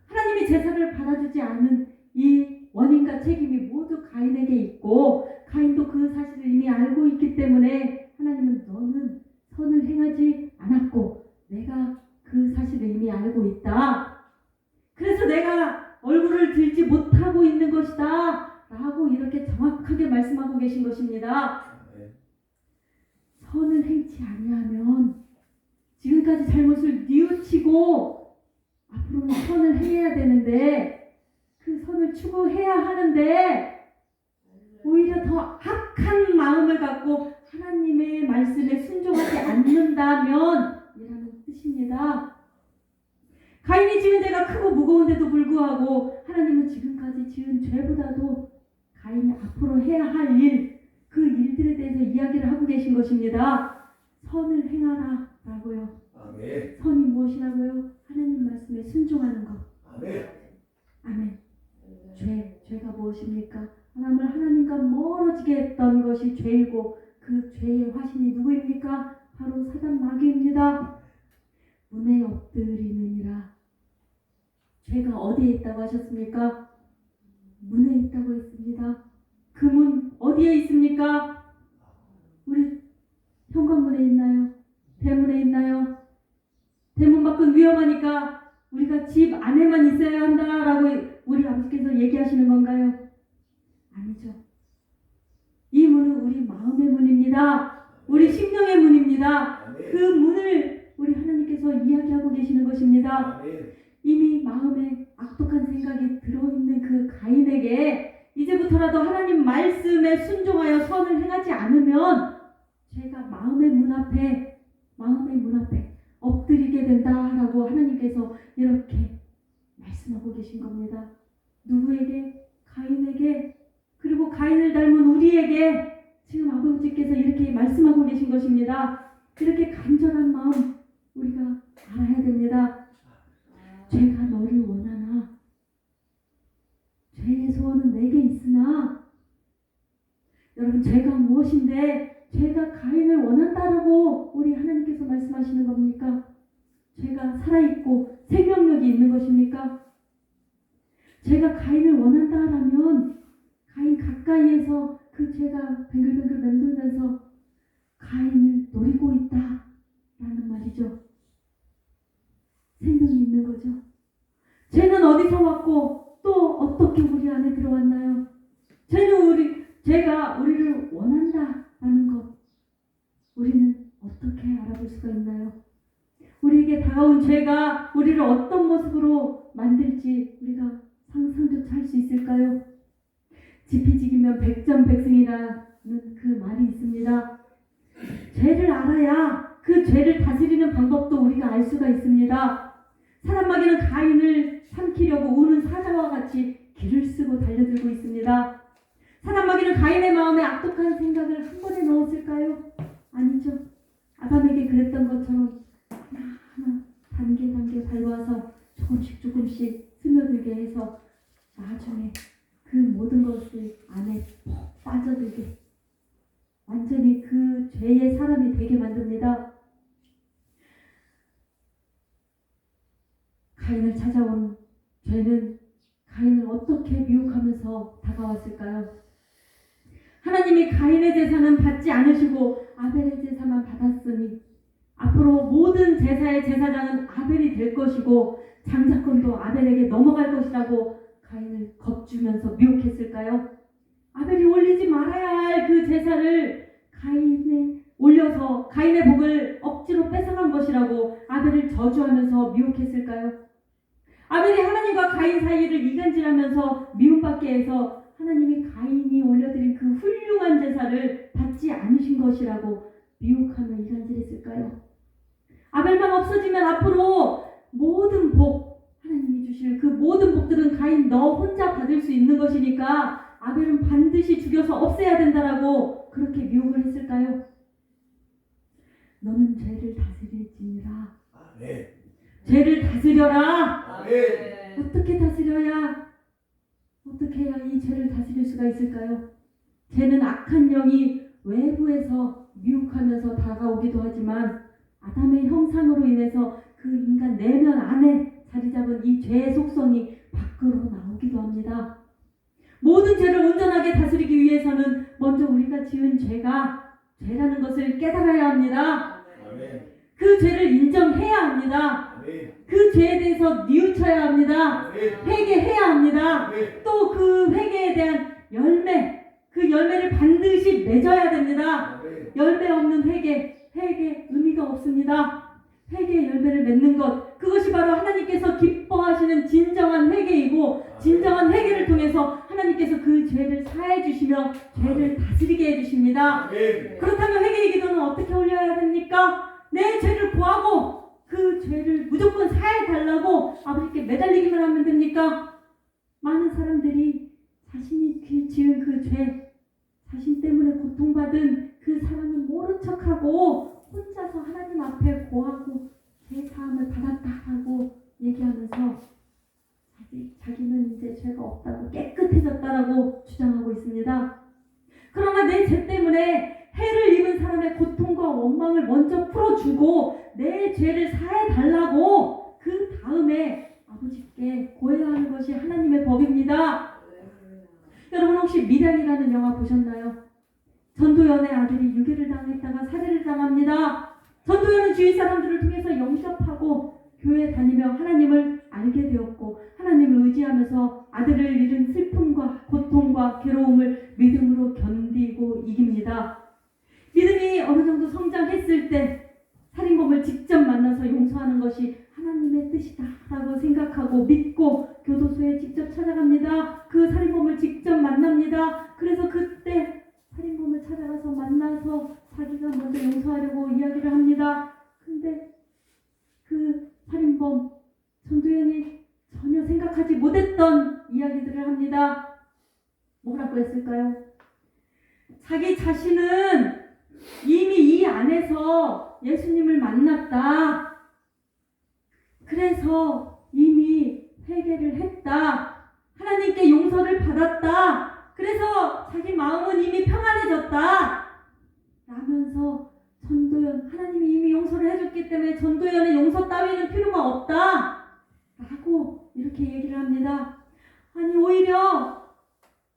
하나님이 제사를 받아주지 않은 이 원인과 책임이 모두 가인에게 있고 가인도 그 사실을 이미 알고 있기 때문에 하나님은 너는 선을 행하지 않았고 내가 그 사실을 이미 알고 있다. 그래서 내가 얼굴을 들지 못하고 있는 것이다 라고 이렇게 정확하게 말씀하고 계신 것입니다. 선을 행치 아니하면 지금까지 잘못을 뉘우치고 앞으로는 선을 행해야 되는데 그 선을 추구해야 하는데 오히려 더 악한 마음을 갖고 하나님의 말씀에 순종하지 않는다면 이라는 뜻입니다. 가인이 지은 죄가 크고 무거운데도 불구하고 하나님은 지금까지 지은 죄보다도 가인이 앞으로 해야 할 일, 그 일들에 대해서 이야기를 하고 계신 것입니다. 선을 행하라 라고요. 아멘. 선이 무엇이라고요? 하나님 말씀에 순종하는 것. 아멘. 아멘. 죄가 무엇입니까? 하나님과 멀어지게 했던 것이 죄이고 그 죄의 화신이 누구입니까? 바로 사단 마귀입니다. 문에 엎드리느니라. 죄가 어디에 있다고 하셨습니까? 문에 있다고 했습니다. 그 문 어디에 있습니까? 우리 현관문에 있나요? 대문에 있나요? 대문 밖은 위험하니까 우리가 집 안에만 있어야 한다라고 우리 아버지께서 얘기하시는 건가요? 아니죠. 이 문은 우리 마음의 문입니다. 우리 심령의 문입니다. 그 문을 우리 하나님께서 이야기하고 계시는 것입니다. 이미 마음에 악독한 생각이 들어있는 그 가인에게 이제부터라도 하나님 말씀에 순종하여 선을 행하지 않으면 제가 마음의 문 앞에 엎드리게 된다라고 하나님께서 이렇게 말씀하고 계신 겁니다. 누구에게? 가인에게, 그리고 가인을 닮은 우리에게 지금 아버지께서 이렇게 말씀하고 계신 것입니다. 이렇게 간절한 마음 우리가 알아야 됩니다. 죄가 너를 원하나? 죄의 소원은 내게 있으나 여러분, 죄가 무엇인데 죄가 가인을 원한다라고 우리 하나님께서 말씀하시는 겁니까? 죄가 살아있고 생명력이 있는 것입니까? 죄가 가인을 원한다라면 가인 가까이에서 그 죄가 뱅글뱅글 맴돌면서 가인을 노리고 있다라는 말이죠. 생명이 있는 거죠. 죄는 어디서 왔고 또 어떻게 우리 안에 들어왔나요? 죄가 우리를 원한다라는 것, 우리는 어떻게 알아볼 수가 있나요? 우리에게 다가온 죄가 우리를 어떤 모습으로 만들지 우리가 상상조차 할 수 있을까요? 지피지기면 백전백승이라는 그 말이 있습니다. 죄를 알아야 그 죄를 다스리는 방법도 우리가 알 수가 있습니다. 사단마귀는 가인을 삼키려고 우는 사자와 같이 길을 쓰고 달려들고 있습니다. 사단마귀는 가인의 마음에 악독한 생각을 한 번에 넣었을까요? 아니죠. 아담에게 그랬던 것처럼 하나하나 단계 밟아서 조금씩 스며들게 해서 나중에 그 모든 것을 안에 푹 빠져들게 완전히 그 죄의 사람이 되게 만듭니다. 가인을 찾아온 죄는 가인을 어떻게 미혹하면서 다가왔을까요? 하나님이 가인의 제사는 받지 않으시고 아벨의 제사만 받았으니 앞으로 모든 제사의 제사장은 아벨이 될 것이고 장자권도 아벨에게 넘어갈 것이라고 가인을 겁주면서 미혹했을까요? 아벨이 올리지 말아야 할 그 제사를 가인의 올려서 가인의 복을 억지로 뺏어간 것이라고 아벨을 저주하면서 미혹했을까요? 아벨이 하나님과 가인 사이를 이간질하면서 미움받게 해서 하나님이 가인이 올려드린 그 훌륭한 제사를 받지 않으신 것이라고 미혹하며 이간질했을까요? 아벨만 없어지면 앞으로 모든 복, 하나님이 주실 그 모든 복들은 가인 너 혼자 받을 수 있는 것이니까 아벨은 반드시 죽여서 없애야 된다라고 그렇게 미혹을 했을까요? 너는 죄를 다스릴지니라. 아멘. 죄를 다스려라. 아멘. 어떻게 다스려야, 어떻게 해야 이 죄를 다스릴 수가 있을까요? 죄는 악한 영이 외부에서 미혹하면서 다가오기도 하지만 아담의 형상으로 인해서 그 인간 내면 안에 자리 잡은 이 죄의 속성이 밖으로 나오기도 합니다. 모든 죄를 온전하게 다스리기 위해서는 먼저 우리가 지은 죄가 죄라는 것을 깨달아야 합니다. 아멘. 그 죄를 인정해야 합니다. 아멘. 그 죄에 대해서 뉘우쳐야 합니다. 아멘. 회개해야 합니다. 아멘. 또 그 회개에 대한 열매, 그 열매를 반드시 맺어야 됩니다. 아멘. 열매 없는 회개 의미가 없습니다. 회개의 열매를 맺는 것, 그것이 바로 하나님께서 기뻐하시는 진정한 회개이고, 진정한 회개를 통해서 하나님께서 그 죄를 사해 주시며 죄를 다스리게 해 주십니다. 아멘. 그렇다면 회개의 기도는 어떻게 올려야 됩니까? 내 죄를 구하고 그 죄를 무조건 사해 달라고 아버지께 매달리기만 하면 됩니까? 많은 사람들이 자신이 지은 그 죄, 자신 때문에 고통받은 그 사람은 모른 척하고 혼자서 하나님 앞에 고하고 죄 사함을 받았다라고 얘기하면서 자기는 이제 죄가 없다고 깨끗해졌다라고 주장하고 있습니다. 그러나 내 죄 때문에 해를 입은 사람의 고통과 원망을 먼저 풀어주고 내 죄를 사해 달라고 그 다음에 아버지께 고해야 하는 것이 하나님의 법입니다. 여러분 혹시 미량이라는 영화 보셨나요? 전도연의 아들이 유괴를 당했다가 살해를 당합니다. 전도연은 주위 사람들을 통해서 영접하고 교회에 다니며 하나님을 알게 되었고 하나님을 의지하면서 아들을 잃은 슬픔과 고통과 괴로움을 믿음으로 견디고 이깁니다. 믿음이 어느 정도 성장했을 때 살인범을 직접 만나서 용서하는 것이 하나님의 뜻이다라고 생각하고 믿고 교도소에 직접 찾아갑니다. 그 살인범을 직접 만납니다. 그래서 그때 살인범을 찾아가서 만나서 자기가 먼저 용서하려고 이야기를 합니다. 근데 그 살인범 전도연이 전혀 생각하지 못했던 이야기들을 합니다. 뭐라고 했을까요? 자기 자신은 이미 이 안에서 예수님을 만났다. 그래서 이미 회개를 했다. 하나님께 용서를 받았다. 그래서 자기 마음은 이미 평안해졌다. 라면서 전도연, 하나님이 이미 용서를 해줬기 때문에 전도연의 용서 따위는 필요가 없다. 라고 이렇게 얘기를 합니다. 아니 오히려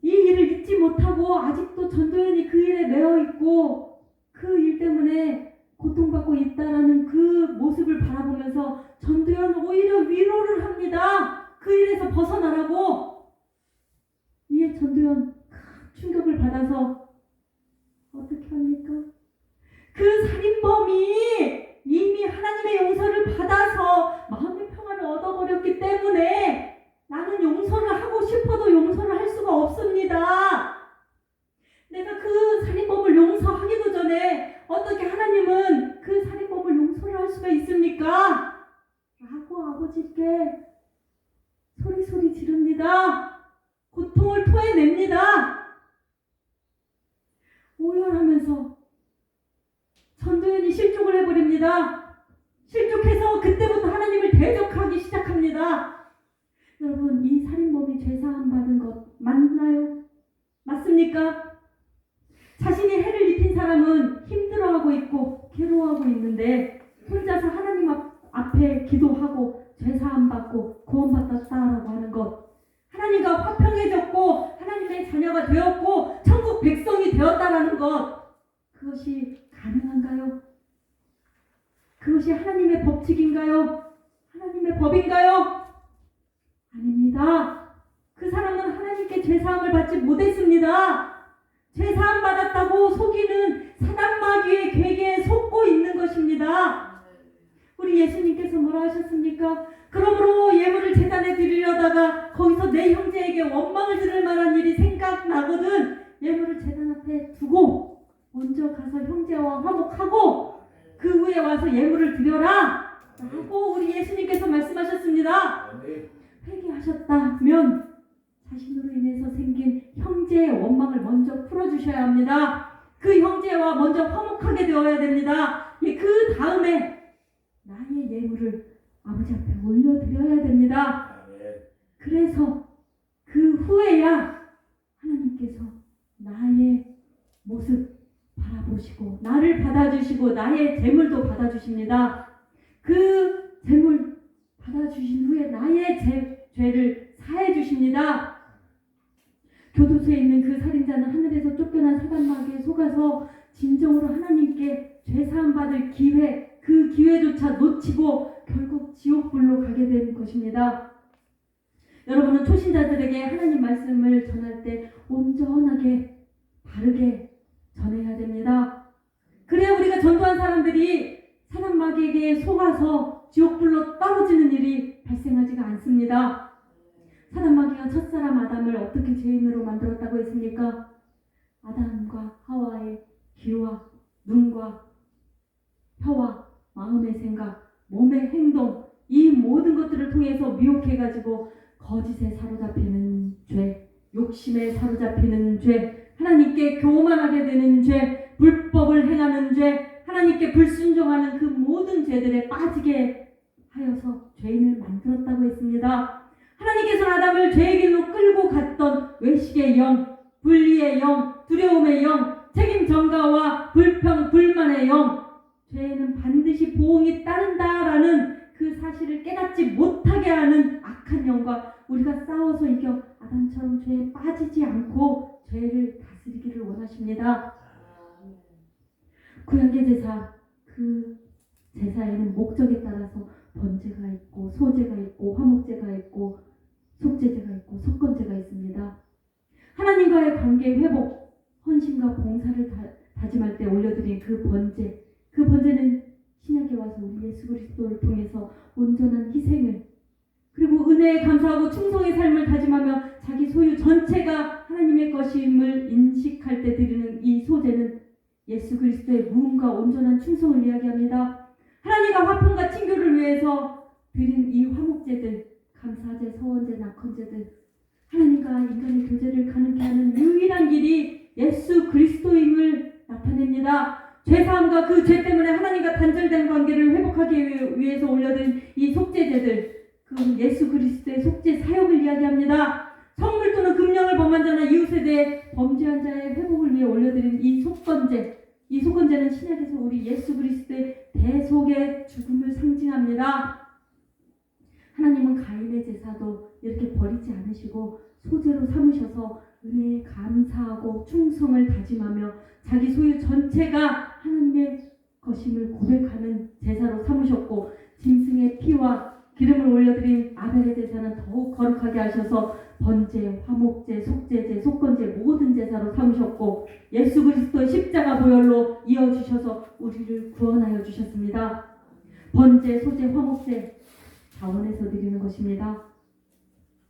이 일을 잊지 못하고 아직도 전도연이 그 일에 매여있고 그 일 때문에 고통받고 있다라는 그 모습을 바라보면서 전도연 오히려 위로를 합니다. 그 일에서 벗어나라고. 이에 전도연 큰 충격을 받아서 어떻게 합니까? 그 살인범이 이미 하나님의 용서를 받아서 마음의 평안을 얻어버렸기 때문에 나는 용서를 하고 싶어도 용서를 할 수가 없습니다. 내가 그 살인범을 용서하기도 전에 어떻게 하나님은 그 살인범을 용서를 할 수가 있습니까? 라고 아버지께 소리 지릅니다. 고통을 토해냅니다. 오열하면서 전도연이 실족을 해버립니다. 실족해서 그때부터 하나님을 대적하기 시작합니다. 여러분, 이 살인범이 죄사함 받은 것 맞나요? 맞습니까? 자신이 해를 입힌 사람은 힘들어하고 있고 괴로워하고 있는데 혼자서 하나님 앞에 기도하고 죄사함 받고 구원받았다라고 하는 것, 하나님과 화평해졌고 하나님의 자녀가 되었고 천국 백성이 되었다라는 것, 그것이 가능한가요? 그것이 하나님의 법칙인가요? 하나님의 법인가요? 아닙니다. 그 사람은 하나님께 죄사함을 받지 못했습니다. 죄사함 받았다고 속이는 사단마귀 사단마귀의 괴계에 속고 있는 것입니다. 우리 예수님께서 뭐라 하셨습니까? 그러므로 예물을 제단에 드리려다가 거기서 내 형제에게 원망을 들을 만한 일이 생각나거든 예물을 제단 앞에 두고 먼저 가서 형제와 화목하고 그 후에 와서 예물을 드려라 라고 우리 예수님께서 말씀하셨습니다. 회개하셨다면 자신으로 인해서 생긴 형제의 원망을 먼저 풀어주셔야 합니다. 그 형제와 먼저 화목하게 되어야 됩니다. 그 다음에 나의 예물을 아버지 앞에 올려드려야 됩니다. 그래서 그 후에야 하나님께서 나의 모습 바라보시고 나를 받아주시고 나의 재물도 받아주십니다. 그 재물 받아주신 후에 나의 죄를 사해 주십니다. 교도소에 있는 그 살인자는 하늘에서 쫓겨난 사단마귀에 속아서 진정으로 하나님께 죄사함 받을 기회, 그 기회조차 놓치고 결국 지옥불로 가게 된 것입니다. 여러분은 초신자들에게 하나님 말씀을 전할 때 온전하게 바르게 전해야 됩니다. 그래야 우리가 전도한 사람들이 사단마귀에게 속아서 지옥불로 떨어지는 일이 발생하지가 않습니다. 사단마귀가 첫사람 아담을 어떻게 죄인으로 만들었다고 했습니까? 아담과 하와의 귀와 눈과 혀와 마음의 생각, 몸의 행동 이 모든 것들을 통해서 미혹해가지고 거짓에 사로잡히는 죄, 욕심에 사로잡히는 죄, 하나님께 교만하게 되는 죄, 불법을 행하는 죄, 하나님께 불순종하는 그 모든 죄들에 빠지게 하여서 죄인을 만들었다고 했습니다. 하나님께서는 아담을 죄의 길로 끌고 갔던 외식의 영, 분리의 영, 두려움의 영, 책임 전가와 불평, 불만의 영, 죄에는 반드시 보응이 따른다라는 그 사실을 깨닫지 못하게 하는 악한 영과 우리가 싸워서 이겨 아담처럼 죄에 빠지지 않고 죄를 다스리기를 원하십니다. 구약의 제사, 그 제사에는 목적에 따라서 번제가 있고 소제가 있고 화목제가 있고 속제제가 있고 속건제가 있습니다. 하나님과의 관계 회복, 헌신과 봉사를 다짐할 때 올려드린 그 번제, 그 번제는 신약에 와서 우리 예수 그리스도를 통해서 온전한 희생을 그리고 은혜에 감사하고 충성의 삶을 다짐하며 자기 소유 전체가 하나님의 것임을 인식할 때 드리는 이 소제는 예수 그리스도의 무음과 온전한 충성을 이야기합니다. 하나님과 화평과 친교를 위해서 드린 이 화목제들, 감사제, 서원제, 낙헌제들, 하나님과 인간의 교제를 가능케 하는 유일한 길이 예수 그리스도임을 나타냅니다. 죄사함과 그 죄 때문에 하나님과 단절된 관계를 회복하기 위해서 올려드린 이 속죄제들, 그 예수 그리스도의 속죄 사역을 이야기합니다. 성물 또는 금령을 범한 자나 이웃에 대해 범죄한 자의 회복을 위해 올려드린 이 속건제, 이 속건제는 신약에서 우리 예수 그리스도의 대속의 죽음을 상징합니다. 하나님은 가인의 제사도 이렇게 버리지 않으시고 소제로 삼으셔서 은혜에 감사하고 충성을 다짐하며 자기 소유 전체가 하나님의 것임을 고백하는 제사로 삼으셨고 짐승의 피와 기름을 올려드린 아벨의 제사는 더욱 거룩하게 하셔서 번제, 화목제, 속제제, 속건제 모든 제사로 삼으셨고 예수 그리스도의 십자가 보혈로 이어주셔서 우리를 구원하여 주셨습니다. 번제, 소제, 화목제 자원해서 드리는 것입니다.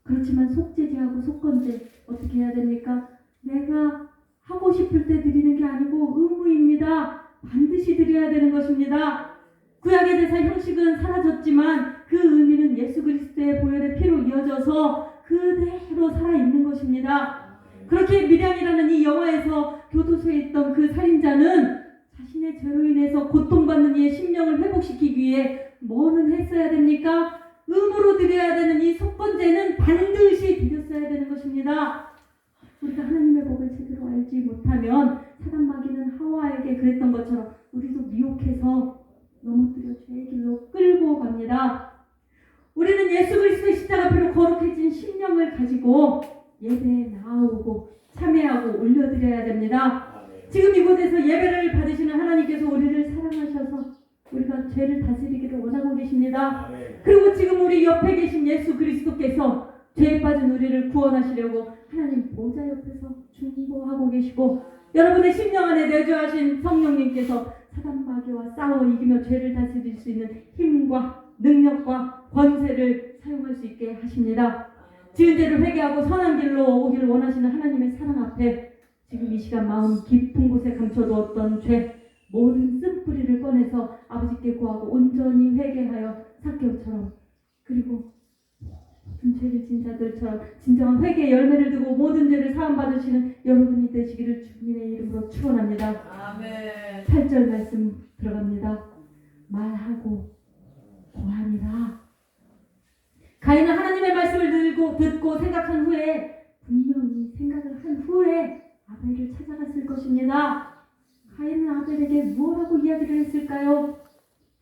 그렇지만 속제제하고 속건제 어떻게 해야 됩니까? 내가 하고 싶을 때 드리는 게 아니고 의무입니다. 반드시 드려야 되는 것입니다. 구약의 제사 형식은 사라졌지만 그 의미는 예수 그리스도의 보혈의 피로 이어져서 그대로 살아있는 것입니다. 그렇게 미량이라는 이 영화에서 교도소에 있던 그 살인자는 자신의 죄로 인해서 고통받는 이의 심령을 회복시키기 위해 뭐는 했어야 됩니까? 의무로 드려야 되는 이 속건제는 반드시 드렸어야 되는 것입니다. 우리가 하나님의 법을 제대로 알지 못하면 사단마귀는 하와에게 그랬던 것처럼 우리도 미혹해서 넘어뜨려 죄의 길로 끌고 갑니다. 우리는 예수 그리스도의 십자가피로 거룩해진 심령을 가지고 예배에 나아오고 참여하고 올려드려야 됩니다. 지금 이곳에서 예배를 받으시는 하나님께서 우리를 사랑하셔서 우리가 죄를 다스리기를 원하고 계십니다. 그리고 지금 우리 옆에 계신 예수 그리스도께서 죄에 빠진 우리를 구원하시려고 하나님 보좌 옆에서 중보하고 계시고 여러분의 심령 안에 내주하신 성령님께서 사단 마귀와 싸워 이기며 죄를 다스릴 수 있는 힘과 능력과 권세를 사용할 수 있게 하십니다. 지은 죄를 회개하고 선한 길로 오기를 원하시는 하나님의 사랑 앞에 지금 이 시간 마음 깊은 곳에 감춰두었던 죄 모든 쓴뿌리를 꺼내서 아버지께 구하고 온전히 회개하여 삭개오처럼 그리고 모든 죄를 진 자들처럼 진정한 회개의 열매를 두고 모든 죄를 사함받으시는 여러분이 되시기를 주님의 이름으로 축원합니다. 아멘. 8절 말씀 들어갑니다. 말하고 고하니라. 가인은 하나님의 말씀을 듣고 생각한 후에 분명히 생각을 한 후에 아벨을 찾아갔을 것입니다. 가인은 아벨에게 뭐라고 이야기를 했을까요?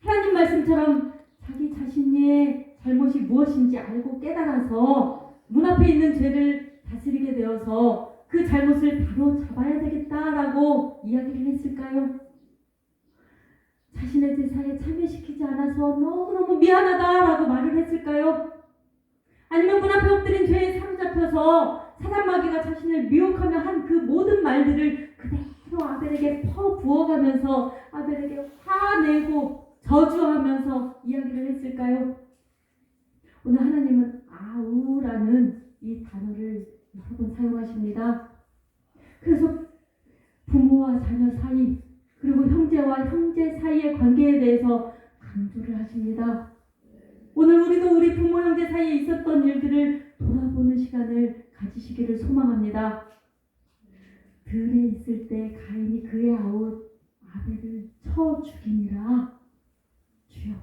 하나님 말씀처럼 자기 자신의 잘못이 무엇인지 알고 깨달아서 문 앞에 있는 죄를 다스리게 되어서 그 잘못을 바로 잡아야 되겠다라고 이야기를 했을까요? 자신의 제사에 참여시키지 않아서 너무너무 미안하다라고 말을 했을까요? 아니면 문 앞에 엎드린 죄에 사로잡혀서 사단마귀가 자신을 미혹하며 한 그 모든 말들을 그대로 아벨에게 퍼부어가면서 아벨에게 화내고 저주하면서 이야기를 했을까요? 오늘 하나님은 아우라는 이 단어를 여러 번 사용하십니다. 그래서 부모와 자녀 사이 그리고 형제와 형제 사이의 관계에 대해서 강조를 하십니다. 오늘 우리도 우리 부모 형제 사이에 있었던 일들을 돌아보는 시간을 가지시기를 소망합니다. 들에 있을 때 가인이 그의 아우 아벨을 쳐 죽이니라. 주여,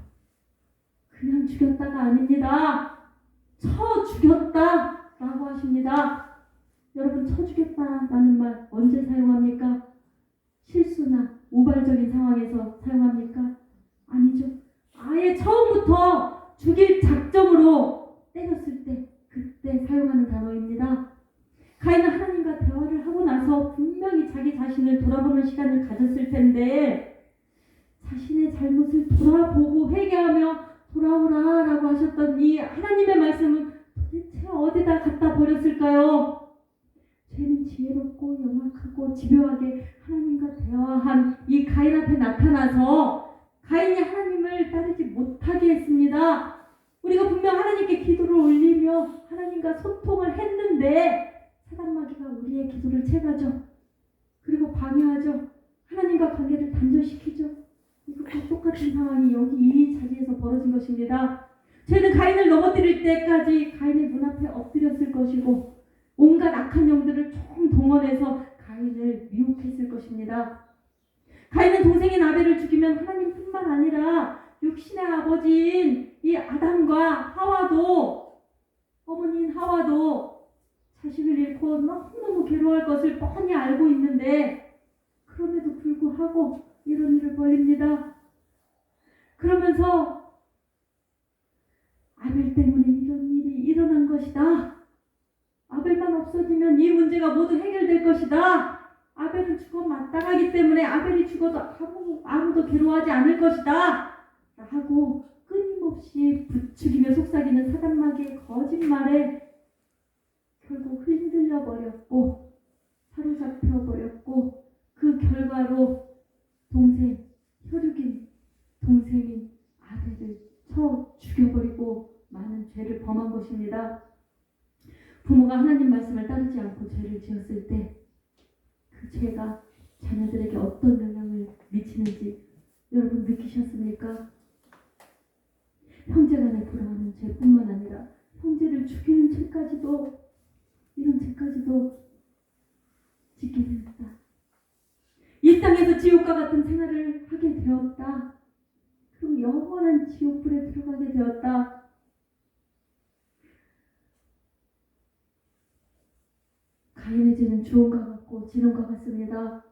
그냥 죽였다가 아닙니다. 쳐 죽였다라고 하십니다. 여러분, 쳐 죽였다라는 말 언제 사용합니까? 실수나 우발적인 상황에서 사용합니까? 아니죠. 아예 처음부터 죽일 작정으로 때렸을 때 그때 사용하는 단어입니다. 가인은 하나님과 대화를 하고 나서 분명히 자기 자신을 돌아보는 시간을 가졌을 텐데 자신의 잘못을 돌아보고 회개하며 돌아오라라고 하셨던 이 하나님의 말씀은 도대체 어디다 갖다 버렸을까요? 죄는 지혜롭고 영악하고 집요하게 하나님과 대화한 이 가인 앞에 나타나서 가인이 하나님을 따르지 못하게 했습니다. 우리가 분명 하나님께 기도를 올리며 하나님과 소통을 했는데 사단마귀가 우리의 기도를 채가죠. 그리고 방해하죠. 하나님과 관계를 단절시키죠. 이것과 똑같은 상황이 여기 이 자리에서 벌어진 것입니다. 죄는 가인을 넘어뜨릴 때까지 가인의 문 앞에 엎드렸을 것이고 온갖 악한 영들을 총 동원해서 가인을 미혹했을 것입니다. 가인은 동생인 아벨을 죽이면 하나님뿐만 아니라 육신의 아버지인 이 아담과 하와도 어머니인 하와도 자식을 잃고 너무너무 괴로워할 것을 뻔히 알고 있는데 그럼에도 불구하고 이런 일을 벌입니다. 그러면서 아벨 때문에 이런 일이 일어난 것이다. 아벨만 없어지면 이 문제가 모두 해결될 것이다. 아벨은 죽어 마땅하기 때문에 아벨이 죽어도 아무도 괴로워하지 않을 것이다. 라고 끊임없이 부추기며 속삭이는 사단마귀의 거짓말에 결국 흔들려 버렸고 사로잡혀 버렸고 그 결과로 혈육인 동생인 아벨을 쳐 죽여버리고 많은 죄를 범한 것입니다. 부모가 하나님 말씀을 따르지 않고 죄를 지었을 때 그 죄가 자녀들에게 어떤 영향을 미치는지 여러분 느끼셨습니까? 형제간에 불화하는 죄뿐만 아니라 형제를 죽이는 죄까지도 이런 죄까지도 짓게 되었다. 이 땅에서 지옥과 같은 생활을 하게 되었다. 그리고 영원한 지옥불에 들어가게 되었다. 가인의 죄는 주홍과 같고 진홍과 같습니다.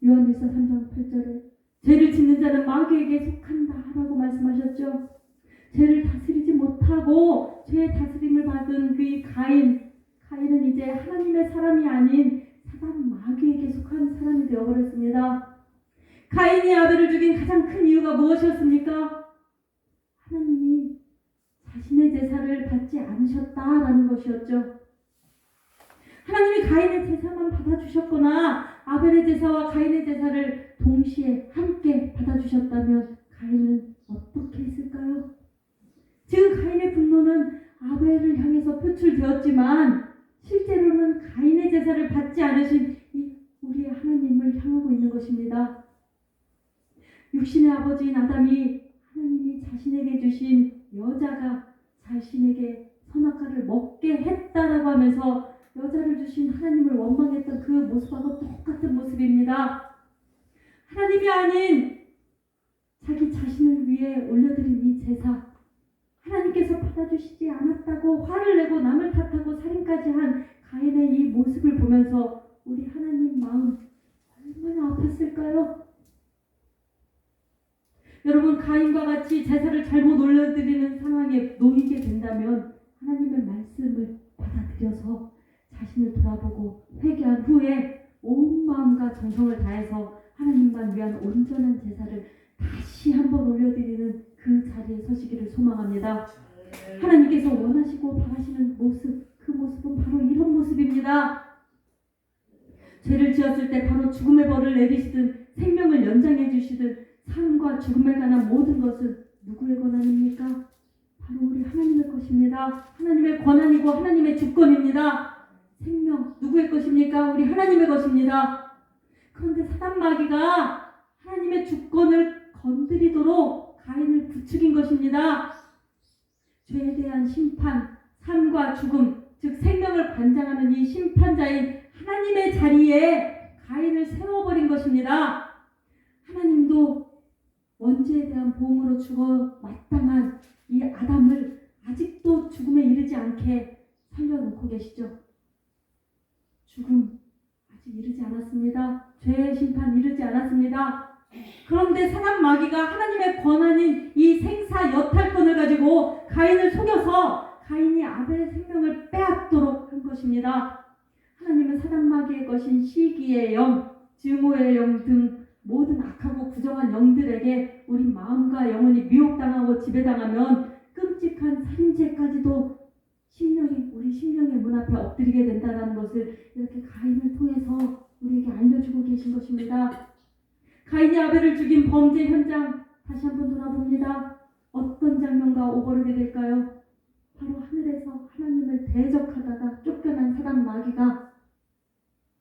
요한일서 3장 8절에 죄를 짓는 자는 마귀에게 속한다 라고 말씀하셨죠. 죄를 다스리지 못하고 죄의 다스림을 받은 그 가인은 이제 하나님의 사람이 아닌 사단 마귀에게 속한 사람이 되어버렸습니다. 가인이 아벨을 죽인 가장 큰 이유가 무엇이었습니까? 하나님이 자신의 제사를 받지 않으셨다라는 것이었죠. 하나님이 가인의 제사만 받아주셨거나 아벨의 제사와 가인의 제사를 동시에 함께 받아주셨다면 가인은 어떻게 했을까요? 지금 가인의 분노는 아벨을 향해서 표출되었지만 실제로는 가인의 제사를 받지 않으신 우리의 하나님을 향하고 있는 것입니다. 육신의 아버지인 아담이 하나님이 자신에게 주신 여자가 자신에게 선악과를 먹게 했다라고 하면서 여자를 주신 하나님을 원망했던 그 모습하고 똑같은 모습입니다. 하나님이 아닌 자기 자신을 위해 올려드린 이 제사, 하나님께서 받아주시지 않았다고 화를 내고 남을 탓하고 살인까지 한 가인의 이 모습을 보면서 우리 하나님 마음 얼마나 아팠을까요? 여러분, 가인과 같이 제사를 잘못 올려드리는 상황에 놓이게 된다면 하나님의 말씀을 받아들여서 자신을 돌아보고 회개한 후에 온 마음과 정성을 다해서 하나님만 위한 온전한 제사를 다시 한번 올려드리는 그 자리에 서시기를 소망합니다. 하나님께서 원하시고 바라시는 모습, 그 모습은 바로 이런 모습입니다. 죄를 지었을 때 바로 죽음의 벌을 내리시든 생명을 연장해 주시든 삶과 죽음에 관한 모든 것은 누구의 권한입니까? 바로 우리 하나님의 것입니다. 하나님의 권한이고 하나님의 주권입니다. 생명 누구의 것입니까? 우리 하나님의 것입니다. 그런데 사단 마귀가 하나님의 주권을 건드리도록 가인을 부추긴 것입니다. 죄에 대한 심판, 삶과 죽음, 즉 생명을 관장하는 이 심판자인 하나님의 자리에 가인을 세워버린 것입니다. 하나님도 원죄에 대한 보응으로 죽어 마땅한 이 아담을 아직도 죽음에 이르지 않게 살려놓고 계시죠. 죽음 아직 이르지 않았습니다. 죄의 심판 이르지 않았습니다. 그런데 사단 마귀가 하나님의 권한인 이 생사 여탈권을 가지고 가인을 속여서 가인이 아벨의 생명을 빼앗도록 한 것입니다. 하나님은 사단 마귀의 것인 시기의 영, 증오의 영 등 모든 악하고 부정한 영들에게 우리 마음과 영혼이 미혹당하고 지배당하면 끔찍한 살인죄까지도 우리 심령의 문 앞에 엎드리게 된다는 것을 이렇게 가인을 통해서 우리에게 알려주고 계신 것입니다. 가인이 아벨을 죽인 범죄 현장 다시 한번 돌아봅니다. 어떤 장면과 오버르게 될까요? 바로 하늘에서 하나님을 대적하다가 쫓겨난 사단 마귀가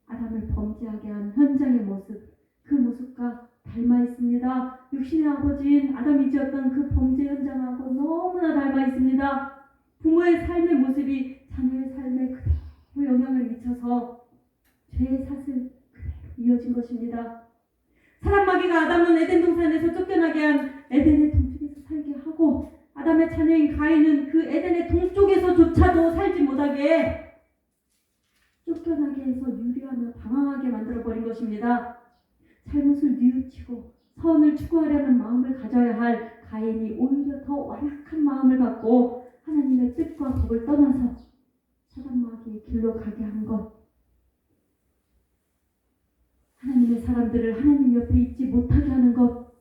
아담을 범죄하게 한 현장의 모습, 그 모습과 닮아 있습니다. 육신의 아버지인 아담이 지었던 그 범죄 현장하고 너무나 닮아 있습니다. 부모의 삶의 모습이 자녀의 삶에 그대로 영향을 미쳐서 죄의 사슬 그대로 이어진 것입니다. 사단 마귀가 아담은 에덴 동산에서 쫓겨나게 한 에덴의 동쪽에서 살게 하고 아담의 자녀인 가인은 그 에덴의 동쪽에서조차도 살지 못하게 쫓겨나게 해서 유리하며 방황하게 만들어버린 것입니다. 잘못을 뉘우치고 선을 추구하려는 마음을 가져야 할 가인이 오히려 더 완악한 마음을 갖고 하나님의 뜻과 법을 떠나서 사단 마귀의 길로 가게 한 것, 하나님의 사람들을 하나님 옆에 있지 못하게 하는 것,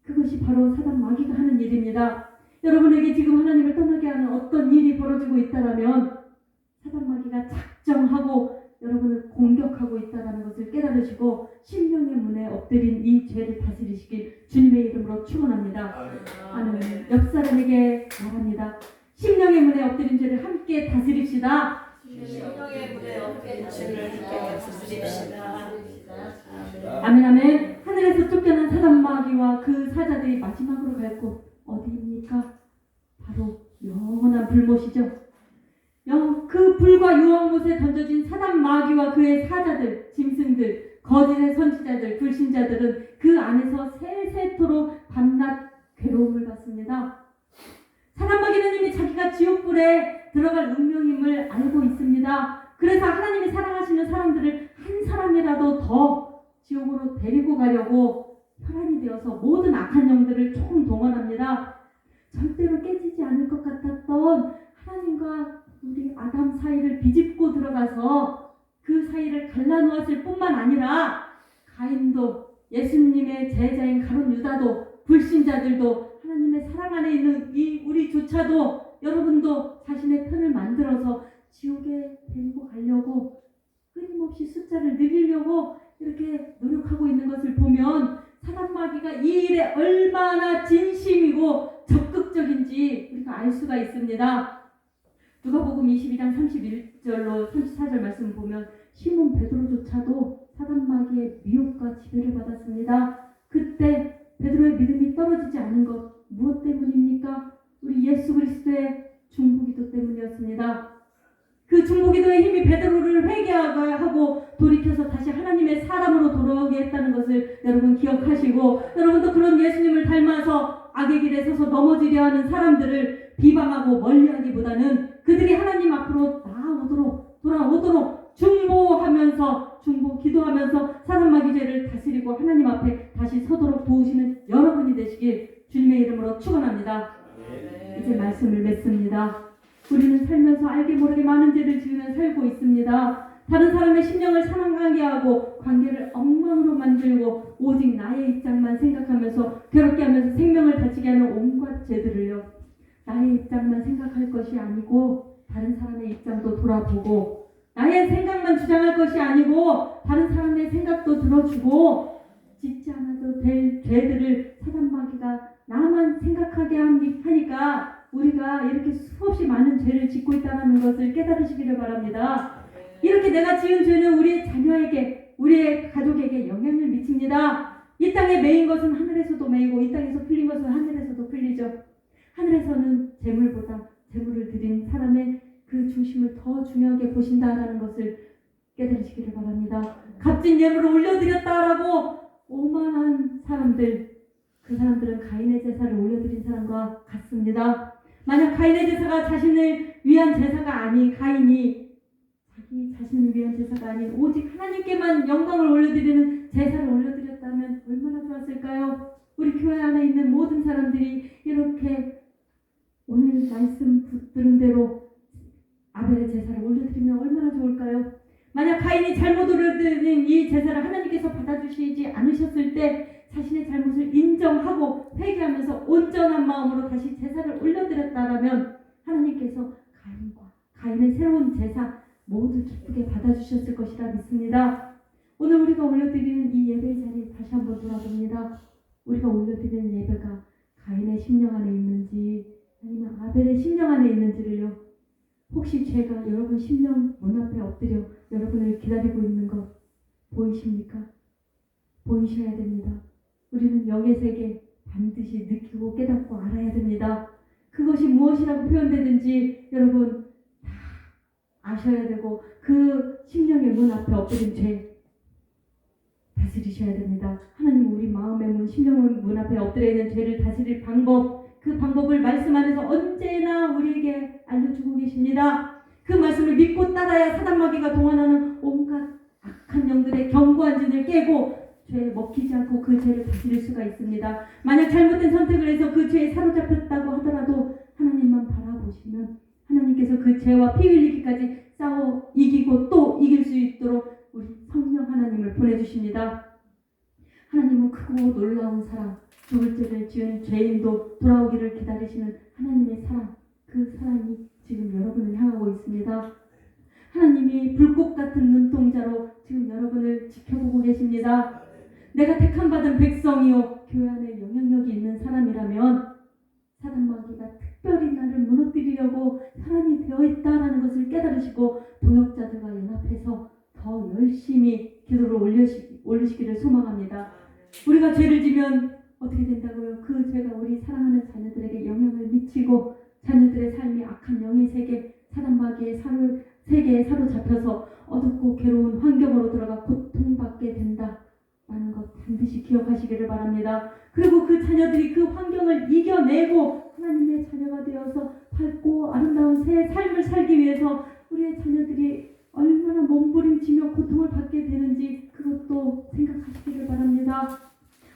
그것이 바로 사단 마귀가 하는 일입니다. 여러분에게 지금 하나님을 떠나게 하는 어떤 일이 벌어지고 있다면 사단 마귀가 작정하고 여러분을 공격하고 있다는 것을 깨달으시고 심령의 문에 엎드린 이 죄를 다스리시길 주님의 이름으로 축원합니다. 아멘. 옆 사람에게 말합니다. 심령의 문에 엎드린 죄를 함께 다스립시다. 심령의 문에 엎드린 죄를 함께 다스립시다. 아멘 아멘. 하늘에서 쫓겨난 사단 마귀와 그 사자들이 마지막으로 갈 곳 어디입니까? 바로 영원한 불못이죠. 그 불과 유황못에 던져진 사단 마귀와 그의 사자들, 짐승들, 거짓의 선지자들, 불신자들은 그 안에서 세세토록 밤낮 괴로움을 받습니다. 사단 마귀는 이미 자기가 지옥불에 들어갈 운명임을 알고 있습니다. 그래서 하나님이 사랑하시는 사람들을 한 사람이라도 더 지옥으로 데리고 가려고 혈안이 되어서 모든 악한 영들을 총동원합니다. 절대로 깨지지 않을 것 같았던 하나님과 우리 아담 사이를 비집고 들어가서 그 사이를 갈라놓았을 뿐만 아니라 가인도, 예수님의 제자인 가룟 유다도, 불신자들도, 하나님의 사랑 안에 있는 이 우리조차도, 여러분도 자신의 편을 만들어서 지옥에 데리고 가려고 끊임없이 숫자를 늘리려고 이렇게 노력하고 있는 것을 보면 사단 마귀가 이 일에 얼마나 진심이고 적극적인지 우리가 알 수가 있습니다. 누가복음 22장 31절로 34절 말씀 보면 시몬 베드로조차도 사단 마귀의 미혹과 지배를 받았습니다. 그때 베드로의 믿음이 떨어지지 않은 것 무엇 때문입니까? 우리 예수 그리스도의 중보기도 때문이었습니다. 그 중보기도의 힘이 베드로를 회개하게 하고 돌이켜서 다시 하나님의 사람으로 돌아오게 했다는 것을 여러분 기억하시고, 여러분도 그런 예수님을 닮아서 악의 길에 서서 넘어지려 하는 사람들을 비방하고 멀리하기보다는 그들이 하나님 앞으로 돌아오도록 중보 기도하면서 사단 마귀 죄를 다스리고 하나님 앞에 다시 서도록 도우시는 여러분이 되시길 주님의 이름으로 축원합니다. 이제 말씀을 맺습니다. 우리는 살면서 알게 모르게 많은 죄를 지으며 살고 있습니다. 다른 사람의 심령을 상하게 하고 관계를 엉망으로 만들고 오직 나의 입장만 생각하면서 괴롭게 하면서 생명을 다치게 하는 온갖 죄들을요, 나의 입장만 생각할 것이 아니고 다른 사람의 입장도 돌아보고, 나의 생각만 주장할 것이 아니고 다른 사람의 생각도 들어주고, 짓지 않아도 될 죄들을 사단 마귀가 나만 생각하게 하니까 우리가 이렇게 수없이 많은 죄를 짓고 있다는 것을 깨달으시기를 바랍니다. 이렇게 내가 지은 죄는 우리의 자녀에게, 우리의 가족에게 영향을 미칩니다. 이 땅에 매인 것은 하늘에서도 매이고 이 땅에서 풀린 것은 하늘에서도 풀리죠. 하늘에서는 재물보다 재물을 드린 사람의 그 중심을 더 중요하게 보신다라는 것을 깨달으시기를 바랍니다. 값진 예물을 올려드렸다라고 오만한 사람들, 그 사람들은 가인의 제사를 올려드린 사람과 같습니다. 만약 가인의 제사가 자신을 위한 제사가 아닌, 가인이 자기 자신을 위한 제사가 아닌 오직 하나님께만 영광을 올려드리는 제사를 올려드렸다면 얼마나 좋았을까요? 우리 교회 안에 있는 모든 사람들이 이렇게 오늘 말씀 들은 대로 아벨의 제사를 올려드리면 얼마나 좋을까요? 만약 가인이 잘못 올려드린 이 제사를 하나님께서 받아주시지 않으셨을 때 자신의 잘못을 인정하고 회개하면서 온전한 마음으로 다시 제사를 올려드렸다라면 하나님께서 가인의 새로운 제사 모두 기쁘게 받아주셨을 것이라 믿습니다. 오늘 우리가 올려드리는 이 예배의 자리에 다시 한번 돌아봅니다. 우리가 올려드리는 예배가 가인의 심령 안에 있는지 아니면 아벨의 심령 안에 있는지를요, 혹시 죄가 여러분 심령 문 앞에 엎드려 여러분을 기다리고 있는 것 보이십니까? 보이셔야 됩니다. 우리는 영의 세계 반드시 느끼고 깨닫고 알아야 됩니다. 그것이 무엇이라고 표현되든지 여러분 다 아셔야 되고, 그 심령의 문 앞에 엎드린 죄 다스리셔야 됩니다. 하나님 우리 마음의 문, 심령의 문 앞에 엎드려 있는 죄를 다스릴 방법, 그 방법을 말씀 안에서 언제나 우리에게 알려주고 계십니다. 그 말씀을 믿고 따라야 사단 마귀가 동원하는 온갖 악한 영들의 견고한 진을 깨고 죄에 먹히지 않고 그 죄를 다스릴 수가 있습니다. 만약 잘못된 선택을 해서 그 죄에 사로잡혔다고 하더라도 하나님만 바라보시면 하나님께서 그 죄와 피 흘리기까지 싸워 이기고 또 이길 수 있도록 우리 성령 하나님을 보내주십니다. 하나님은 크고 놀라운 사랑, 죽을 죄를 지은 죄인도 돌아오기를 기다리시는 하나님의 사랑, 그 사랑이 지금 여러분을 향하고 있습니다. 하나님이 불꽃 같은 눈동자로 지금 여러분을 지켜보고 계십니다. 내가 택함받은 백성이요 교회 안에 영향력이 있는 사람이라면 사단 마귀가 특별히 나를 무너뜨리려고 사람이 되어 있다라는 것을 깨달으시고 동역자들과 연합해서 더 열심히 기도를 올리시기를 소망합니다. 우리가 죄를 지면 어떻게 된다고요? 그 죄가 우리 사랑하는 자녀들에게 영향을 미치고 자녀들의 삶이 악한 영의 세계, 사단 마귀의 세계에 사로잡혀서 어둡고 괴로운 환경으로 들어가 고통받게 된다라는 것 반드시 기억하시기를 바랍니다. 그리고 그 자녀들이 그 환경을 이겨내고 하나님의 자녀가 되어서 밝고 아름다운 새 삶을 살기 위해서 우리의 자녀들이 얼마나 몸부림치며 고통을 받게 되는지 그것도 생각하시기를 바랍니다.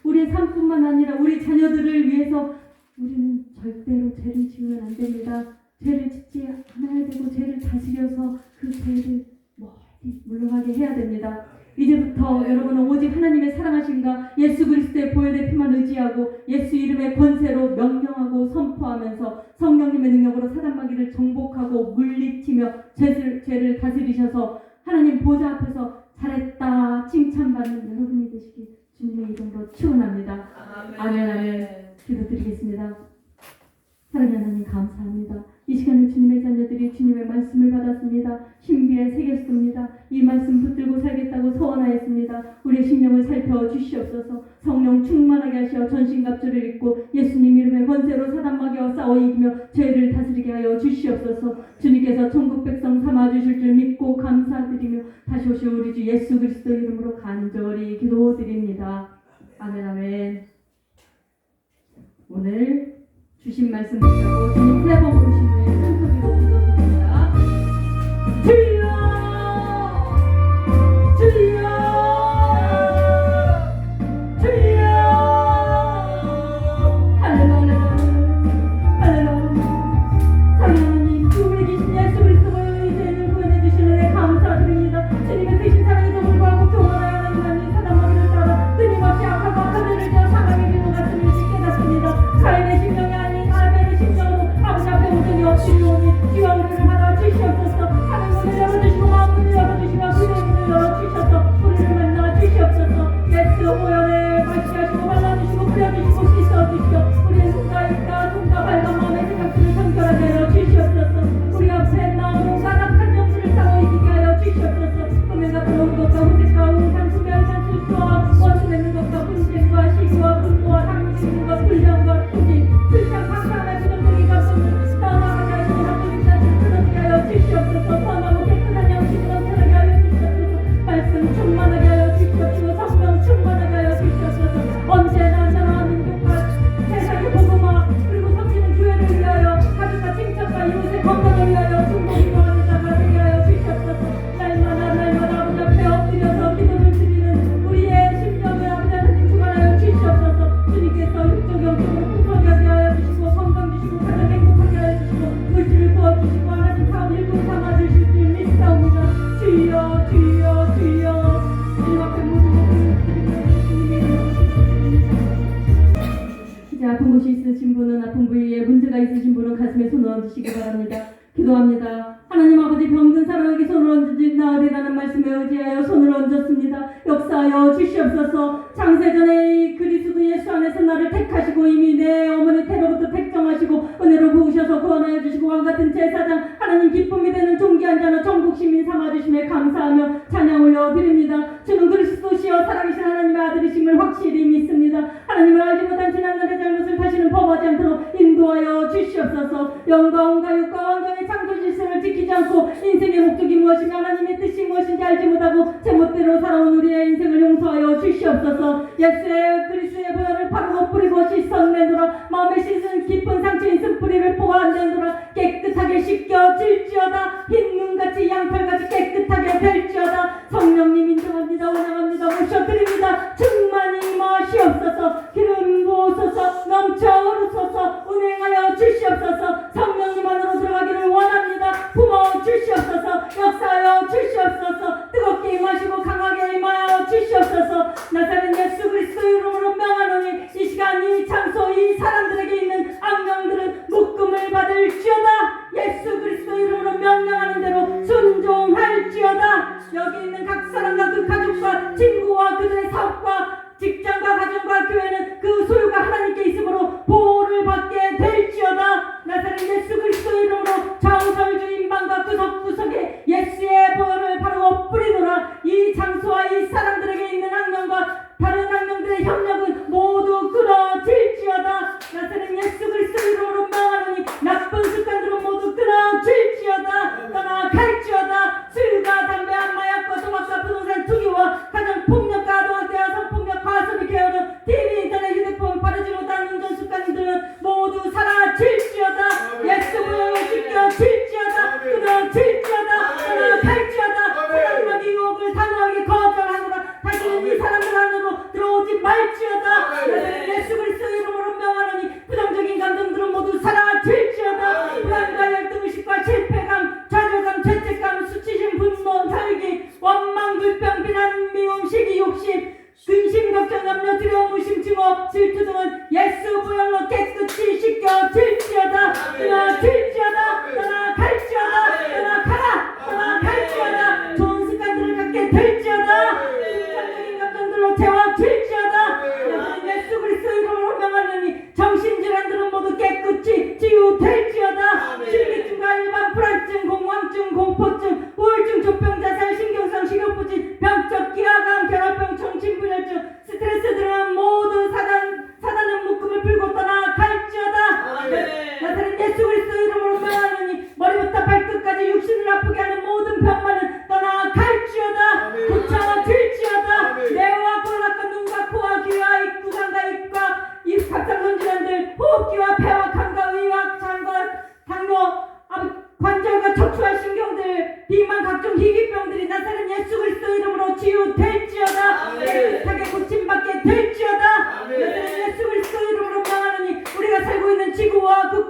우리의 삶뿐만 아니라 우리 자녀들을 위해서 우리는 절대로 죄를 지으면 안 됩니다. 죄를 짓지 않아야 되고 죄를 다스려서 그 죄를 멀리 물러가게 해야 됩니다. 이제부터 여러분은 오직 하나님의 사랑하심과 예수 그리스도의 보혈의 피만 의지하고 예수 이름의 권세로 명령하고 선포하면서 성령님의 능력으로 사단 마귀를 정복하고 물리치며 죄를 다스리셔서 하나님 보좌 앞에서 잘했다 칭찬받는 여러분이 되시길 주님의 이름으로 축원합니다. 아멘 아멘. 기도드리겠습니다. 사랑하는 하나님 감사합니다. 이 시간에 주님의 자녀들이 주님의 말씀을 받았습니다. 신비에 새겼습니다. 이 말씀 붙들고 살겠다고 소원하였습니다. 우리의 심령을 살펴주시옵소서. 성령 충만하게 하시어 전신갑주를 입고 예수님 이름의 권세로 사단 마귀와 싸워 이기며 죄를 다스리게 하여 주시옵소서. 주님께서 천국 백성 삼아주실 줄 믿고 감사드리며 다시 오실 우리 주 예수 그리스도 이름으로 간절히 기도드립니다. 아멘 아멘. 오늘 주신 말씀 듣고 주님 세 번 부르신 후에 큰 소리로 기도드립니다. 주여 주여 주여 할렐루야 할렐루야. 하나님 주님이 계신 예수 그리스도의 죄를 구원해 주시는 데 감사드립니다. 주님의 크신 사랑에도 불구하고 교만하여 하나님 사단마귀를 따라 끊임없이 악하고 악한 일을 지어 사랑의 길로 갔음을 깨닫습니다. 가인의 심령이 아닌 아벨의 심령으로 아버지 앞에 온전히 엎드리오니 주여 우리를 받아 주시옵소서. 하늘 문을 열어주시고 마음 문을 열어주시며 그의 문을 열어주셔서 우리를 만나 주시옵소서. 예수 호연에 마시하시고 발라주시고 풀려주시고 씻어주시오. 우리의 눈과 입과 손과 발과 마음의 생각들을 정결하게 하여 주시옵소서. 우리 앞에 나오는 가닥한 영수를 싸워 이기게 하여 주시옵소서. 음행과 더러운 것과 후색과 우상 수멸과 술수와 원수 맺는 것과 분쟁과 시기와 분노와 당신과 불량과 투기 불량 방탕한 부정적인 감정을 떠나가게 하시고 하나님 자신을 끊어지게 하여 주시옵소서. 선하고 깨끗한 양심을 넘쳐나게 하여 주시옵소서. 말씀 충만하게 하여 주시옵시고 성령 충만하게 하여 주시옵소서. 언제나 나라 민족과 세상의 복음화 그리고 섬기는 교회를 위하여 가족과 친척과 이웃의 건강을 위하여 중보기도 하는 자가 되게 하여 주시옵소서. 날마다 아버지 앞에 엎드려서 기도를 드리는 우리의 심령을 아버지 하나님 주관하여 주시옵소서. 주님께서 육적 영적으로 풍성하게 하여 주시고 건강 주시고 가정 행복하게 하여 주시고 물질을 부어주시고 하나님 사업 일꾼 삼아주실 줄 믿사옵니다. 주여 주여 주여 주님 앞에 모든 것을 드리며 주님의 이름으로 기도드립니다. 이제 아픈 곳이 있으신 분은 아픈 부위에 문제가 있으신 분은 가슴에 손을 얹으시기 바랍니다. 기도합니다. 하나님 아버지 병든 사람에게 손을 얹으지 나으리라는 말씀에 의지하여 손을 얹었습니다. 역사하여 주시옵소서. 창세전에 이 그리스도 예수 안에서 나를 택하시고 이미 내 어머니 태로부터 택정하시고 은혜로 부으셔서 구원하여 주시고 왕같은 제사장 하나님 기쁨이 되는 존귀한 자는 전국 시민 삼아주심에 감사하며 찬양 올려드립니다. 주는 그리스도시여 살아계신 하나님의 아들이심을 확실히 믿습니다. 하나님을 알지 못한 지난날의 잘못을 다시는 범하지 않도록 인도하여 주시옵소서. 영과 온과 육과 왕정의 창조 질서를 지키지 않고 인생의 목적이 무엇인가 하나님의 뜻이 무엇인지 알지 못하고 제멋대로 살아온 우리의 인생을 용서하여 주시옵소서. 예수의 그리스도의 보혈을 바르고 뿌리고 씻어내노라. 마음에 씻은 깊은 상처인 쓴뿌리를 뽑아내노라. 깨끗하게 씻겨질지어다. 흰 눈같이 양털같이 깨끗하게 될지어다. 성령님 인정합니다. 원망합니다. 모셔드립니다. 충만히 임하시옵소서. 기름 부으소서. 넘쳐 흐르소서. 운행하여 주시옵소서. 성령님 안으로 들어가기를 원합니다. 부어 주시옵소서. 역사하여 주시옵소서. 뜨겁게 임하시고 강하게 임하여 주시옵소서. 나사렛 예수 그리스도 이름으로 명하노니 이 시간 이 장소 이 사람들에게 있는 악령들은 묶음을 받을지어다. 예수 그리스도 이름으로 명령하는데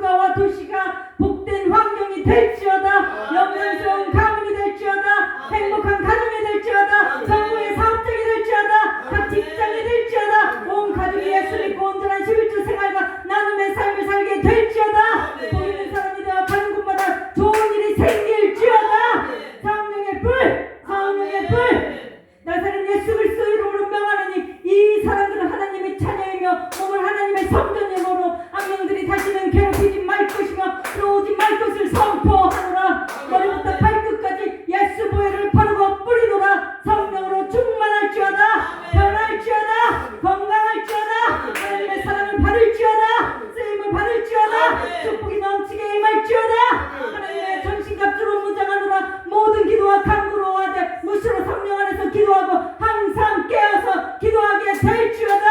국가와 도시가 복된 환경이 될지어다. 영광스러운 가문이 될지어다. 행복한 가정이 될지어다. 성공의 사업장이 될지어다. 각 직장이 될지어다. 온 가족이 예수 믿고 온전한 11주 생활과 나눔의 삶을 살게 될지어다. 복 있는 사람이 되어 가는 곳마다 좋은 일이 생길지어다. 성령의 불, 성령의 불. 나사렛 예수 그리스도 이름으로 명하노니 이 사람들은 하나님의 자녀이며 몸을 하나님의 성전이므로 악령들이 다시는 괴롭히지 말 것이며 들어오지 말 것을 선포하노라. 머리부터 발끝까지 예수 보혈을 바르고 뿌리노라. 성령으로 충만할지어다. 변할지어다. 건강할지어다. 하나님의 사랑을 받을지어다. 쓰임을 받을지어다. 축복이 넘치게 임할지어다. 하나님의 전신갑주로 무장하노라. 모든 기도와 간구로 하되 무시로 성령 안에서 기도하고 항상 깨어서 기도하게 될지어다.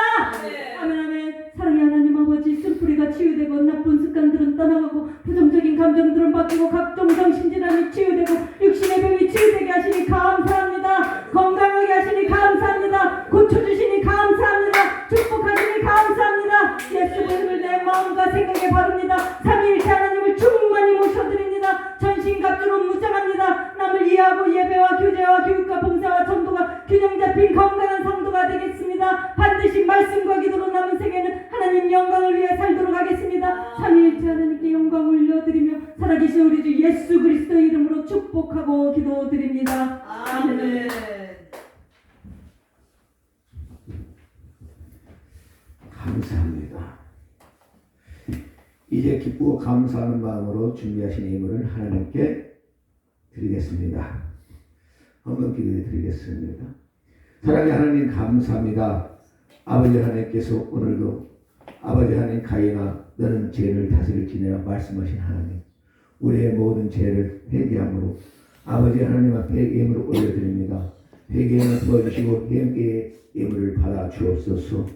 아멘 아멘. 사랑의 하나님 아버지, 쓴뿌리가 치유되고 나쁜 습관들은 떠나가고 부정적인 감정들은 바뀌고 각종 정신질환이 치유되고 육신의 병이 치유되게 하시니 감사합니다. 건강하게 하시니 감사합니다. 고쳐주시니 감사합니다. 축복하시니 감사합니다. 예수 그리스도를 내 마음과 생각에 바릅니다. 삼위일체 하나님을 충만히 모셔드립니다. 전신갑주로 무장합니다. 남을 이해하고 예배와 교제와 교육과 봉사와 전도가 균형 잡힌 건강한 성도가 되겠습니다. 반드시 말씀과 기도로 남은 생애는 하나님 영광을 위해 살도록 하겠습니다. 삼위일체 하나님께 영광 올려드리며 살아계신 우리 주 예수 그리스도 이름으로 축복하고 기도드립니다. 아멘. 감사합니다. 이제 기쁘고 감사하는 마음으로 준비하신 예물을 하나님께 드리겠습니다. 헌금 기도해 드리겠습니다. 사랑의 하나님 감사합니다. 아버지 하나님께서 오늘도 아버지 하나님 가인아 너는 죄를 다스릴 지내라 말씀하신 하나님, 우리의 모든 죄를 회개함으로 아버지 하나님 앞에 예물을 올려드립니다. 회개를 도와주시고 회개의 예물을 받아 주옵소서.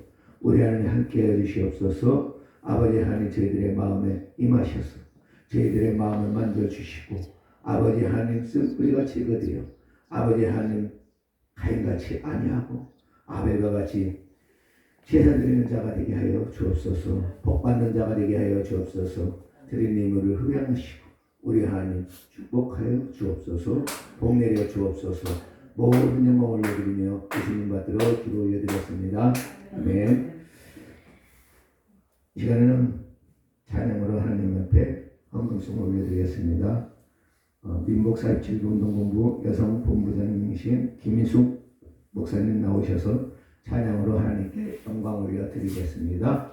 우리 하나님 함께해 주시옵소서. 아버지 하나님 저희들의 마음에 임하셔서 저희들의 마음을 만져주시고 아버지 하나님 쓴뿌리가 제거되어 아버지 하나님 가인같이 아니하고 아벨과 같이 제사 드리는 자가 되게 하여 주옵소서. 복받는 자가 되게 하여 주옵소서. 드린 예물을 흡양하시고 우리 하나님 축복하여 주옵소서. 복 내려 주옵소서. 모든 영광 올려드리며 예수님 받들어 기도 올려드렸습니다. 아멘. 이 시간에는 찬양으로 하나님 앞에 헌금송을 올려드리겠습니다. 민복사 27운동본부 여성본부장님이신 김인숙 목사님 나오셔서 찬양으로 하나님께 영광 올려드리겠습니다.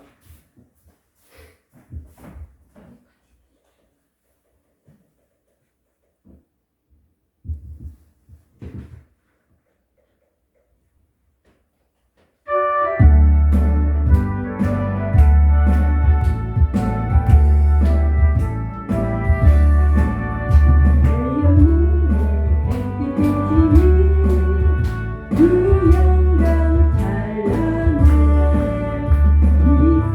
그 영광 찬란해 이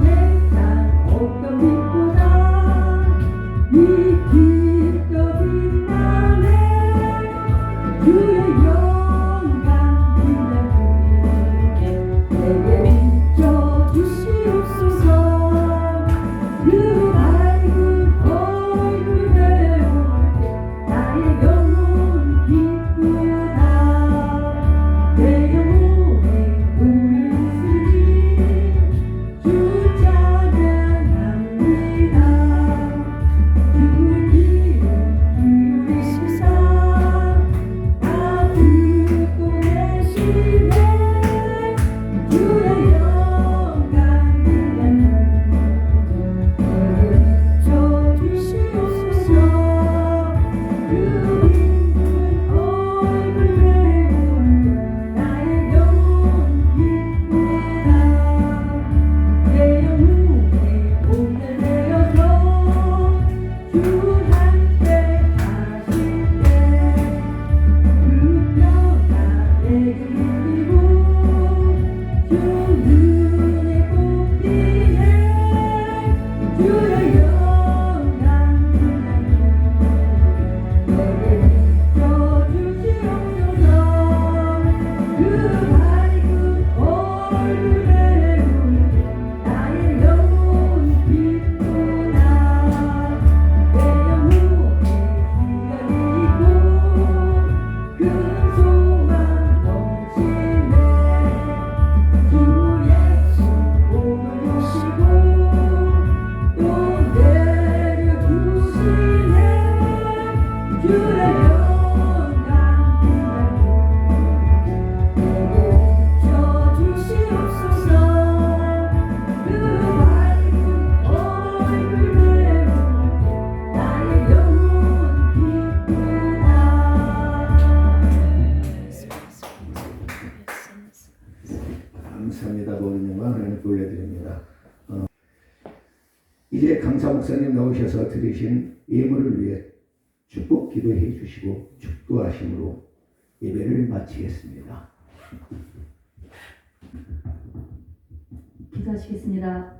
박사님 나오셔서 드리신 예물을 위해 축복 기도해 주시고 축도하심으로 예배를 마치겠습니다. 기도하시겠습니다.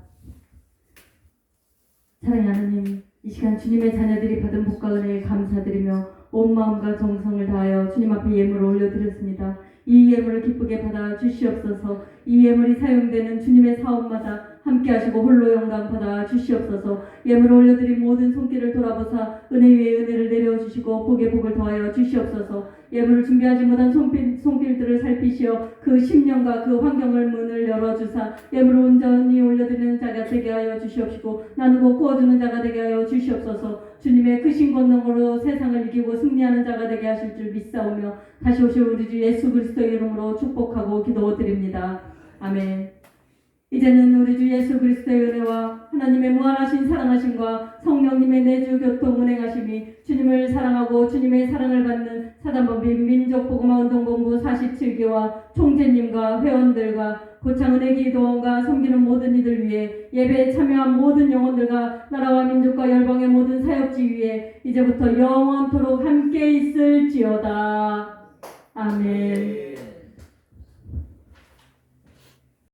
사랑하는 하나님, 이 시간 주님의 자녀들이 받은 복과 은혜에 감사드리며 온 마음과 정성을 다하여 주님 앞에 예물을 올려드렸습니다. 이 예물을 기쁘게 받아 주시옵소서. 이 예물이 사용되는 주님의 사업마다 함께 하시고 홀로 영광 받아 주시옵소서. 예물을 올려드린 모든 손길을 돌아보사 은혜 위에 은혜를 내려주시고 복에 복을 더하여 주시옵소서. 예물을 준비하지 못한 손길들을 살피시어 그 심령과 그 환경을 문을 열어주사 예물을 온전히 올려드리는 자가 되게 하여 주시옵시고 나누고 구워주는 자가 되게 하여 주시옵소서. 주님의 크신 권능으로 세상을 이기고 승리하는 자가 되게 하실 줄 믿사오며 다시 오실 우리 주 예수 그리스도의 이름으로 축복하고 기도드립니다. 아멘. 이제는 우리 주 예수 그리스도의 은혜와 하나님의 무한하신 사랑하심과 성령님의 내주 교통 운행하심이 주님을 사랑하고 주님의 사랑을 받는 사단법인 민족복음화운동본부 47개와 총재님과 회원들과 고창은혜 기도원과 섬기는 모든 이들 위해 예배에 참여한 모든 영혼들과 나라와 민족과 열방의 모든 사역지 위에 이제부터 영원토록 함께 있을지어다. 아멘.